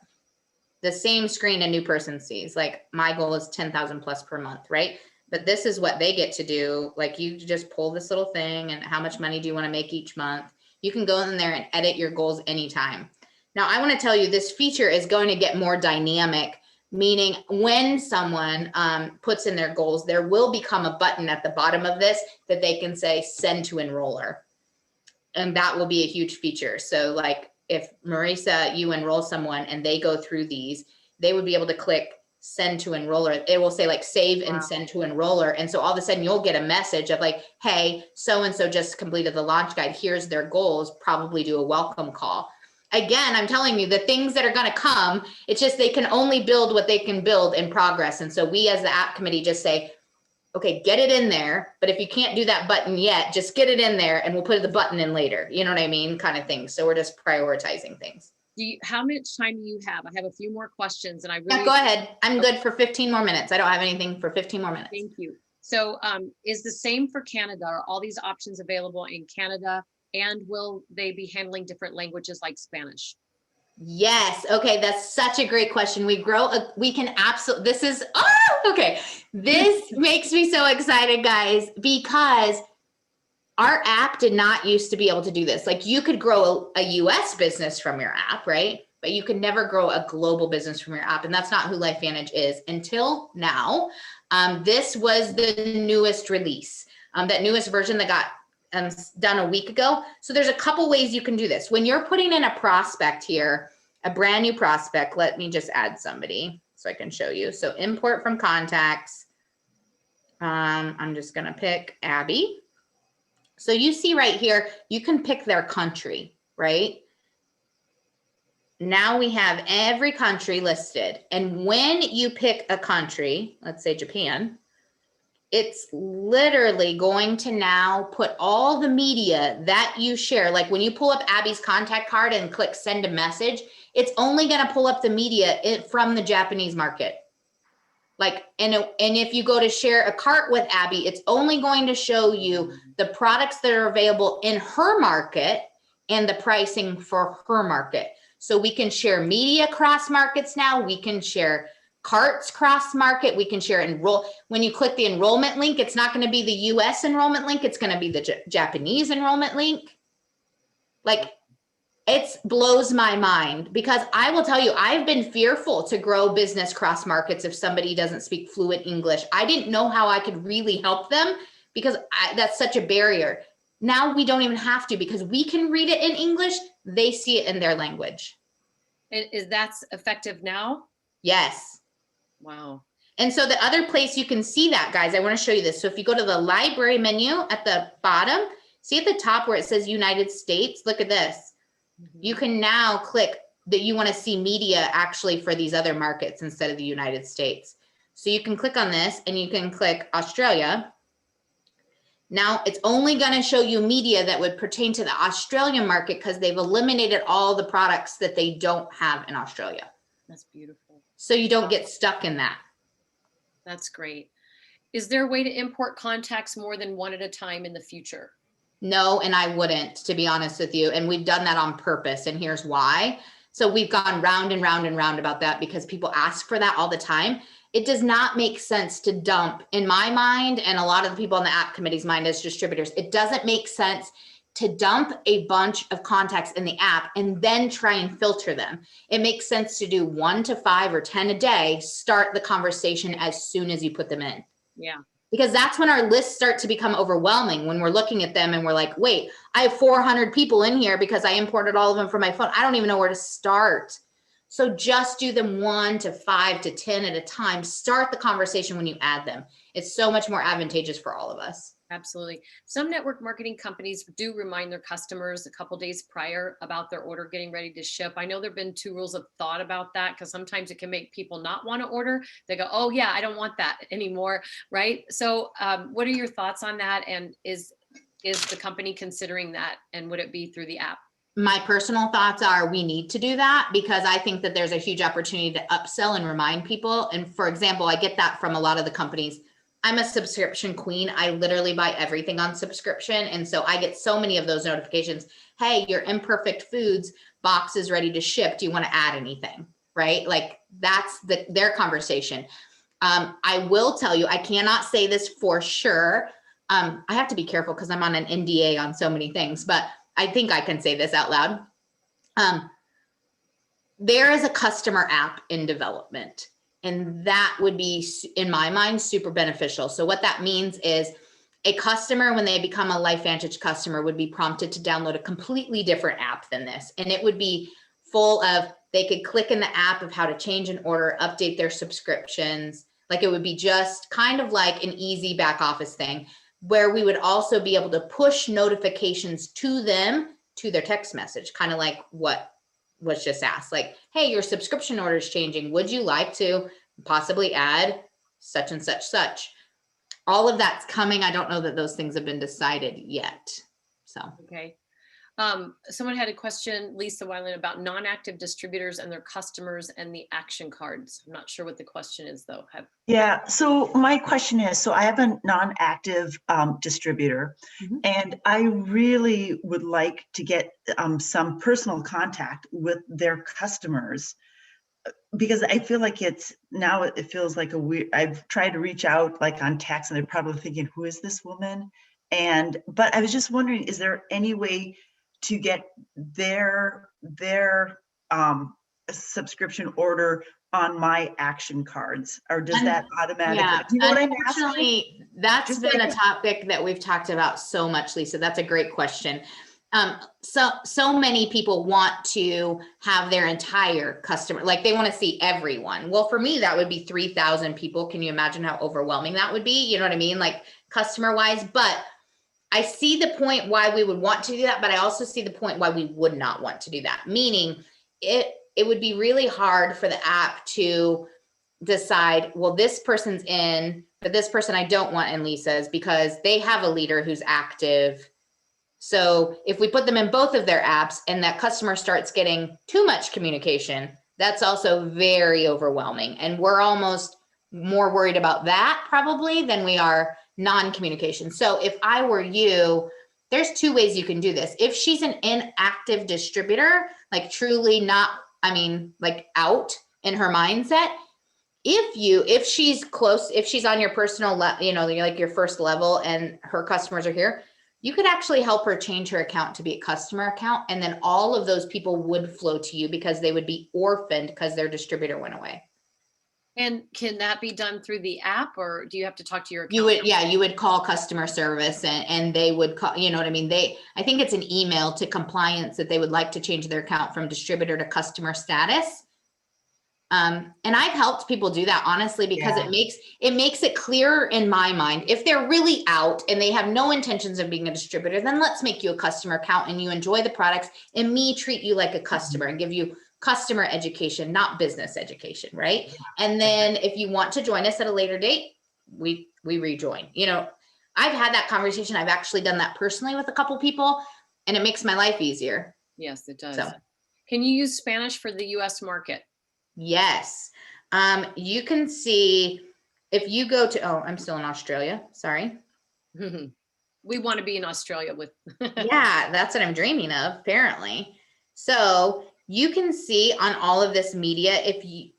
the same screen a new person sees. Like my goal is 10,000 plus per month, right? But this is what they get to do. Like you just pull this little thing and how much money do you want to make each month? You can go in there and edit your goals anytime. Now I want to tell you this feature is going to get more dynamic, meaning when someone puts in their goals, there will become a button at the bottom of this that they can say send to enroller. And that will be a huge feature. So like if Marisa, you enroll someone and they go through these, they would be able to click send to enroller. It will say like save and send to enroller. And so all of a sudden you'll get a message of like, hey, so-and-so just completed the launch guide. Here's their goals. Probably do a welcome call. Again, I'm telling you the things that are going to come, it's just they can only build what they can build in progress. And so we as the app committee just say, okay, get it in there. But if you can't do that button yet, just get it in there and we'll put the button in later. You know what I mean? Kind of thing. So we're just prioritizing things. How much time do you have? I have a few more questions and I really. Yeah, go ahead. I'm good for 15 more minutes. I don't have anything for 15 more minutes. Thank you. So is the same for Canada? Are all these options available in Canada? And will they be handling different languages like Spanish? Yes. Okay. That's such a great question. We can absolutely, okay. This makes me so excited, guys, because our app did not used to be able to do this. Like you could grow a US business from your app, right? But you could never grow a global business from your app. And that's not who LifeVantage is until now. This was the newest release, that newest version that got done a week ago. So there's a couple ways you can do this. When you're putting in a prospect here, a brand new prospect, let me just add somebody so I can show you. So import from contacts. I'm just going to pick Abby. So you see right here, you can pick their country, right? Now we have every country listed. And when you pick a country, let's say Japan, it's literally going to now put all the media that you share. Like when you pull up Abby's contact card and click send a message, it's only going to pull up the media from the Japanese market. Like, and if you go to share a cart with Abby, it's only going to show you the products that are available in her market and the pricing for her market. So we can share media cross markets now. We can share carts cross market. We can share enroll. When you click the enrollment link, it's not going to be the US enrollment link. It's going to be the Japanese enrollment link. Like it blows my mind because I will tell you, I've been fearful to grow business cross markets if somebody doesn't speak fluent English. I didn't know how I could really help them because that's such a barrier. Now we don't even have to because we can read it in English. They see it in their language. Is that effective now? Yes. Wow. And so the other place you can see that, guys, I want to show you this. So if you go to the library menu at the bottom, see at the top where it says United States, look at this. Mm-hmm. You can now click that you want to see media actually for these other markets instead of the United States. So you can click on this and you can click Australia. Now it's only going to show you media that would pertain to the Australian market because they've eliminated all the products that they don't have in Australia. That's beautiful. So you don't get stuck in that. That's great. Is there a way to import contacts more than one at a time in the future? No, and I wouldn't, to be honest with you. And we've done that on purpose. And here's why. So we've gone round and round and round about that because people ask for that all the time. It does not make sense to dump, in my mind, and a lot of the people on the app committee's mind as distributors, it doesn't make sense to dump a bunch of contacts in the app and then try and filter them. It makes sense to do 1 to 5 or 10 a day, start the conversation as soon as you put them in. Yeah. Because that's when our lists start to become overwhelming, when we're looking at them and we're like, wait, I have 400 people in here because I imported all of them from my phone. I don't even know where to start. So just do them 1 to 5 to 10 at a time. Start the conversation when you add them. It's so much more advantageous for all of us. Absolutely. Some network marketing companies do remind their customers a couple days prior about their order getting ready to ship. I know there've been 2 rules of thought about that because sometimes it can make people not want to order. They go, oh yeah, I don't want that anymore, right? So what are your thoughts on that? And is the company considering that? And would it be through the app? My personal thoughts are we need to do that because I think that there's a huge opportunity to upsell and remind people. And for example, I get that from a lot of the companies. I'm a subscription queen. I literally buy everything on subscription. And so I get so many of those notifications. Hey, your Imperfect Foods box is ready to ship. Do you want to add anything? right? Like that's their conversation. I will tell you, I cannot say this for sure. I have to be careful because I'm on an NDA on so many things, but I think I can say this out loud. There is a customer app in development, and that would be, in my mind, super beneficial. So what that means is a customer, when they become a LifeVantage customer, would be prompted to download a completely different app than this. And it would be full of, they could click in the app of how to change an order, update their subscriptions. Like it would be just kind of like an easy back office thing, where we would also be able to push notifications to them, to their text message, kind of like what was just asked, like, hey, your subscription order is changing. Would you like to possibly add such and such, such? All of that's coming. I don't know that those things have been decided yet. So, okay. Someone had a question, Lisa Weiland, about non-active distributors and their customers and the action cards. I'm not sure what the question is though. Yeah, so my question is, so I have a non-active distributor, and I really would like to get some personal contact with their customers, because I feel like it feels like a weird, I've tried to reach out like on text and they're probably thinking, who is this woman? But I was just wondering, is there any way to get their subscription order on my action cards, or does that automatically? Yeah, Do you know what I'm unfortunately, asking? that's Just been like a topic that we've talked about so much, Lisa. That's a great question. So many people want to have their entire customer, like they want to see everyone. Well, for me, that would be 3,000 people. Can you imagine how overwhelming that would be? You know what I mean? Like customer wise, but I see the point why we would want to do that, but I also see the point why we would not want to do that. Meaning it would be really hard for the app to decide, well, this person's in, but this person I don't want in Lisa's because they have a leader who's active. So if we put them in both of their apps and that customer starts getting too much communication, that's also very overwhelming. And we're almost more worried about that probably than we are non-communication. So if I were you, there's two ways you can do this. If she's an inactive distributor, like truly not, like out in her mindset, if she's close, if she's on your personal like your first level and her customers are here, you could actually help her change her account to be a customer account. And then all of those people would flow to you because they would be orphaned because their distributor went away. And can that be done through the app, or do you have to talk to your account? You would call customer service and they would call, you know what I mean? I think it's an email to compliance that they would like to change their account from distributor to customer status. And I've helped people do that honestly, because it makes it clearer in my mind. If they're really out and they have no intentions of being a distributor, then let's make you a customer account and you enjoy the products and me treat you like a customer and give you customer education, not business education, right? And then if you want to join us at a later date, we rejoin. I've had that conversation. I've actually done that personally with a couple people, and it makes my life easier. Yes, it does. So, can you use Spanish for the US market? Yes. You can see if you go to, I'm still in Australia. Sorry. We want to be in Australia with. Yeah, that's what I'm dreaming of, apparently. So you can see on all of this media, if you,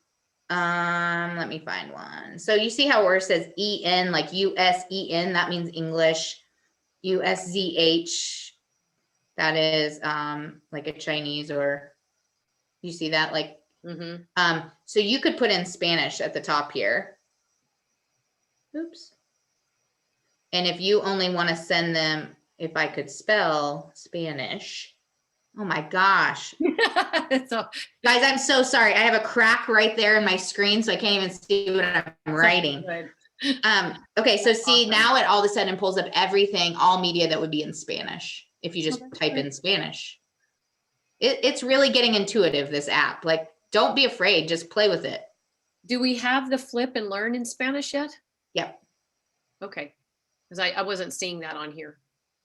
let me find one. So you see how where it says EN, like USEN, that means English. USZH, that is like a Chinese, or you see that like, so you could put in Spanish at the top here. Oops. And if you only want to send them, if I could spell Spanish. Oh my gosh. So, guys, I'm so sorry. I have a crack right there in my screen, so I can't even see what I'm writing. Okay, so see, now it all of a sudden pulls up everything, all media that would be in Spanish. If you just type in Spanish. It's really getting intuitive, this app. Like, don't be afraid, just play with it. Do we have the flip and learn in Spanish yet? Yep. Okay. Because I wasn't seeing that on here.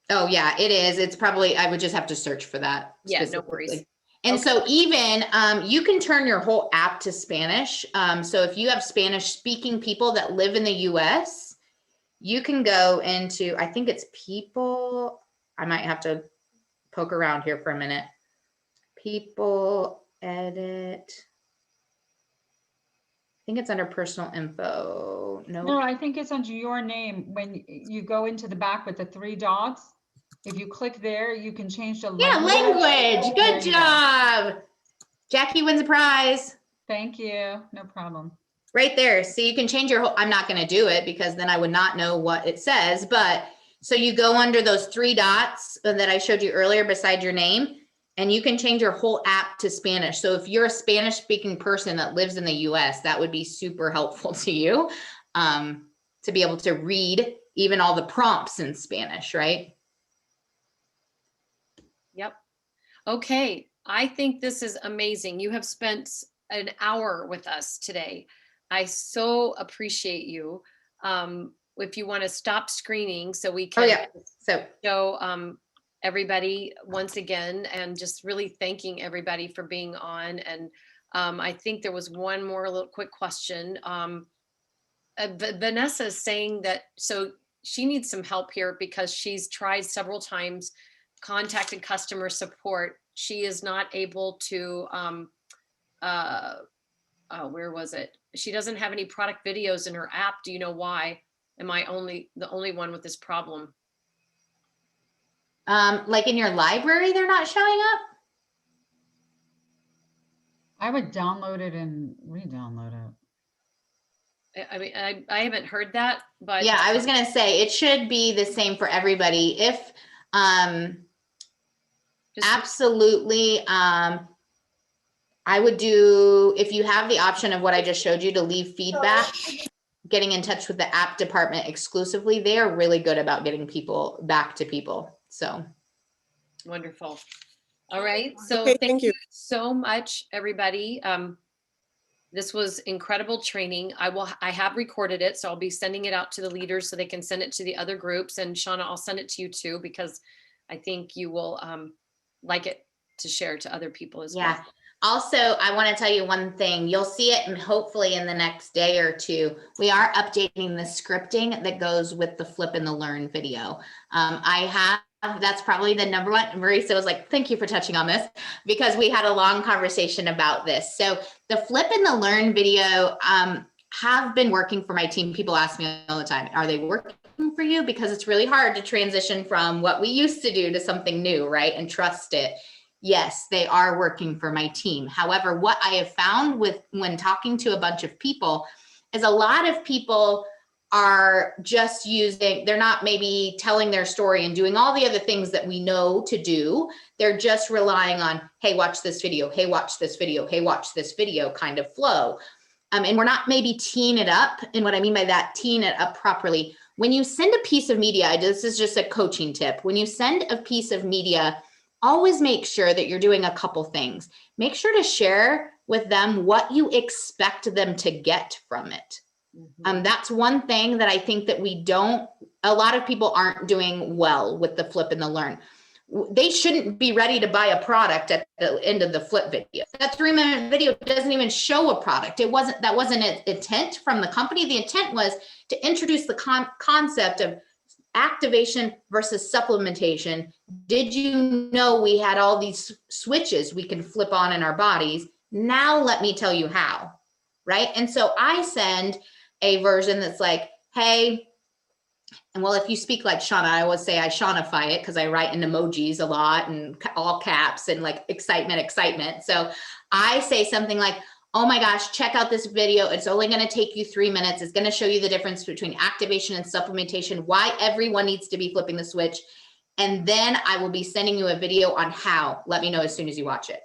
Oh yeah, it is. It's probably, I would just have to search for that. Yeah, no worries. And so even you can turn your whole app to Spanish. So if you have Spanish speaking people that live in the US, you can go into, I think it's people, I might have to poke around here for a minute. People, edit. think it's under personal info. No, I think it's under your name. When you go into the back with the 3 dots, if you click there, you can change the Yeah, language. There Good you go. job. Jackie wins a prize. Thank you. No problem. Right there. So you can change your whole, I'm not going to do it because then I would not know what it says. But so you go under those 3 dots that I showed you earlier beside your name, and you can change your whole app to Spanish. So if you're a Spanish speaking person that lives in the US, that would be super helpful to you, to be able to read even all the prompts in Spanish, right? Yep. Okay. I think this is amazing. You have spent an hour with us today. I so appreciate you. If you want to stop screening so we can So show everybody once again, and just really thanking everybody for being on. And I think there was one more little quick question. Vanessa is saying that, so she needs some help here because she's tried several times, contacted customer support. She is not able to, where was it? She doesn't have any product videos in her app. Do you know why? Am I the only one with this problem? like in your library, they're not showing up? I would download it and re-download it. I mean, I haven't heard that, but Yeah, I was going to say it should be the same for everybody. If, absolutely, I would do, if you have the option of what I just showed you to leave feedback, getting in touch with the app department exclusively, they are really good about getting people back to people. So wonderful. All right. So Okay, thank you so much, everybody. This was incredible training. I have recorded it, so I'll be sending it out to the leaders so they can send it to the other groups. And Shauna, I'll send it to you too, because I think you will like it to share to other people as well. Also, I want to tell you one thing. You'll see it, and hopefully in the next day or two, we are updating the scripting that goes with the Flip and the Learn video. That's probably the number one. Marisa was like, thank you for touching on this, because we had a long conversation about this. So the Flip and the Learn video have been working for my team. People ask me all the time, are they working for you? Because it's really hard to transition from what we used to do to something new, right? And trust it. Yes, they are working for my team. However, what I have found when talking to a bunch of people is a lot of people are just they're not maybe telling their story and doing all the other things that we know to do. They're just relying on, hey, watch this video, hey, watch this video, hey, watch this video kind of flow. And we're not maybe teeing it up. And what I mean by that, teeing it up properly. When you send a piece of media, this is just a coaching tip. When you send a piece of media, always make sure that you're doing a couple things. Make sure to share with them what you expect them to get from it. That's one thing that I think that a lot of people aren't doing well with the Flip and the Learn. They shouldn't be ready to buy a product at the end of the Flip video. That 3-minute video doesn't even show a product. That wasn't an intent from the company. The intent was to introduce the concept of activation versus supplementation. Did you know we had all these switches we can flip on in our bodies? Now let me tell you how, right? And so I send a version that's like, hey, and well, if you speak like Shauna, I always say I Shaunify it because I write in emojis a lot and all caps and like excitement. So I say something like, oh my gosh, check out this video. It's only going to take you 3 minutes. It's going to show you the difference between activation and supplementation, why everyone needs to be flipping the switch. And then I will be sending you a video on how. Let me know as soon as you watch it.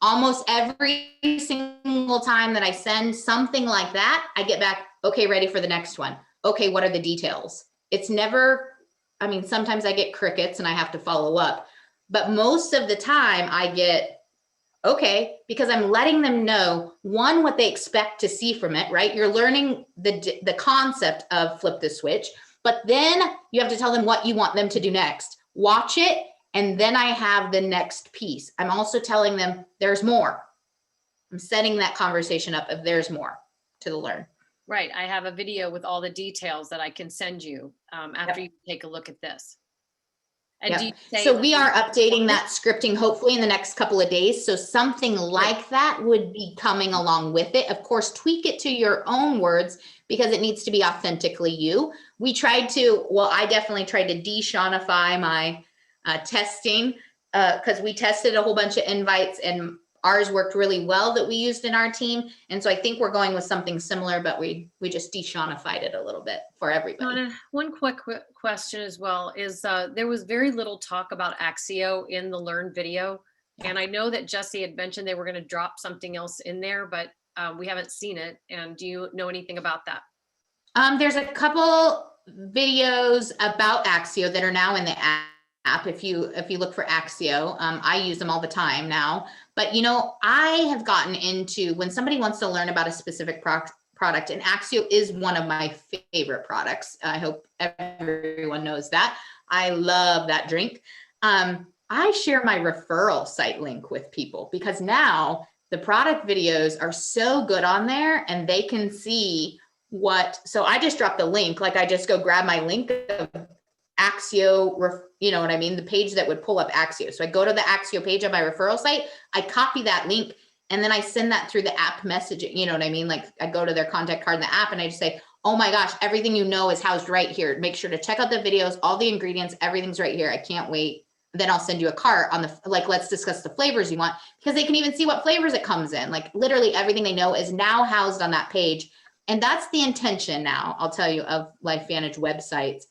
Almost every single time that I send something like that, I get back, okay, ready for the next one. Okay, what are the details? It's never, I mean, sometimes I get crickets and I have to follow up, but most of the time I get, okay, because I'm letting them know, one, what they expect to see from it, right? You're learning the concept of flip the switch, but then you have to tell them what you want them to do next. Watch it, and then I have the next piece. I'm also telling them there's more. I'm setting that conversation up if there's more to the learn. Right. I have a video with all the details that I can send you after you take a look at this. And do you say So we are updating that scripting hopefully in the next couple of days. So something like that would be coming along with it. Of course, tweak it to your own words because it needs to be authentically you. We tried to, well, I definitely tried to de-Shaunify my testing because we tested a whole bunch of invites and ours worked really well that we used in our team. And so I think we're going with something similar, but we just de-Shaunified it a little bit for everybody. Shauna, one quick question as well is there was very little talk about Axio in the Learn video. And I know that Jesse had mentioned they were going to drop something else in there, but we haven't seen it. And do you know anything about that? There's a couple videos about Axio that are now in the app. If you look for Axio, I use them all the time now. But you know, I have gotten into when somebody wants to learn about a specific product, and Axio is one of my favorite products. I hope everyone knows that. I love that drink. I share my referral site link with people because now the product videos are so good on there and they can see what, so I just drop the link, like I just go grab my link of Axio, you know what I mean? The page that would pull up Axio. So I go to the Axio page on my referral site, I copy that link, and then I send that through the app messaging, you know what I mean? Like I go to their contact card in the app and I just say, oh my gosh, everything you know is housed right here. Make sure to check out the videos, all the ingredients, everything's right here. I can't wait. Then I'll send you a cart on the, like, let's discuss the flavors you want, because they can even see what flavors it comes in. Like literally everything they know is now housed on that page. And that's the intention now, I'll tell you, of LifeVantage websites.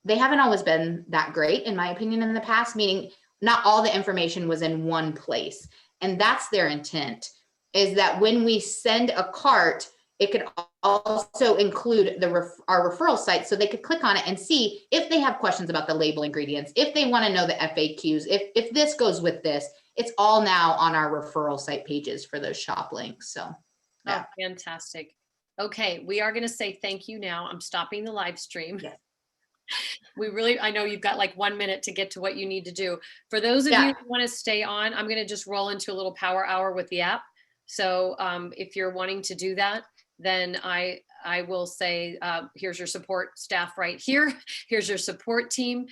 They haven't always been that great, in my opinion, in the past, meaning not all the information was in one place. And that's their intent, is that when we send a cart, it could also include our referral site, so they could click on it and see if they have questions about the label ingredients, if they want to know the FAQs, if this goes with this. It's all now on our referral site pages for those shop links. So yeah. Oh, fantastic. Okay, we are going to say thank you now. I'm stopping the live stream. Yes. I know you've got like 1 minute to get to what you need to do. For those of you who want to stay on, I'm going to just roll into a little power hour with the app. So if you're wanting to do that, then I will say, here's your support staff right here. Here's your support team.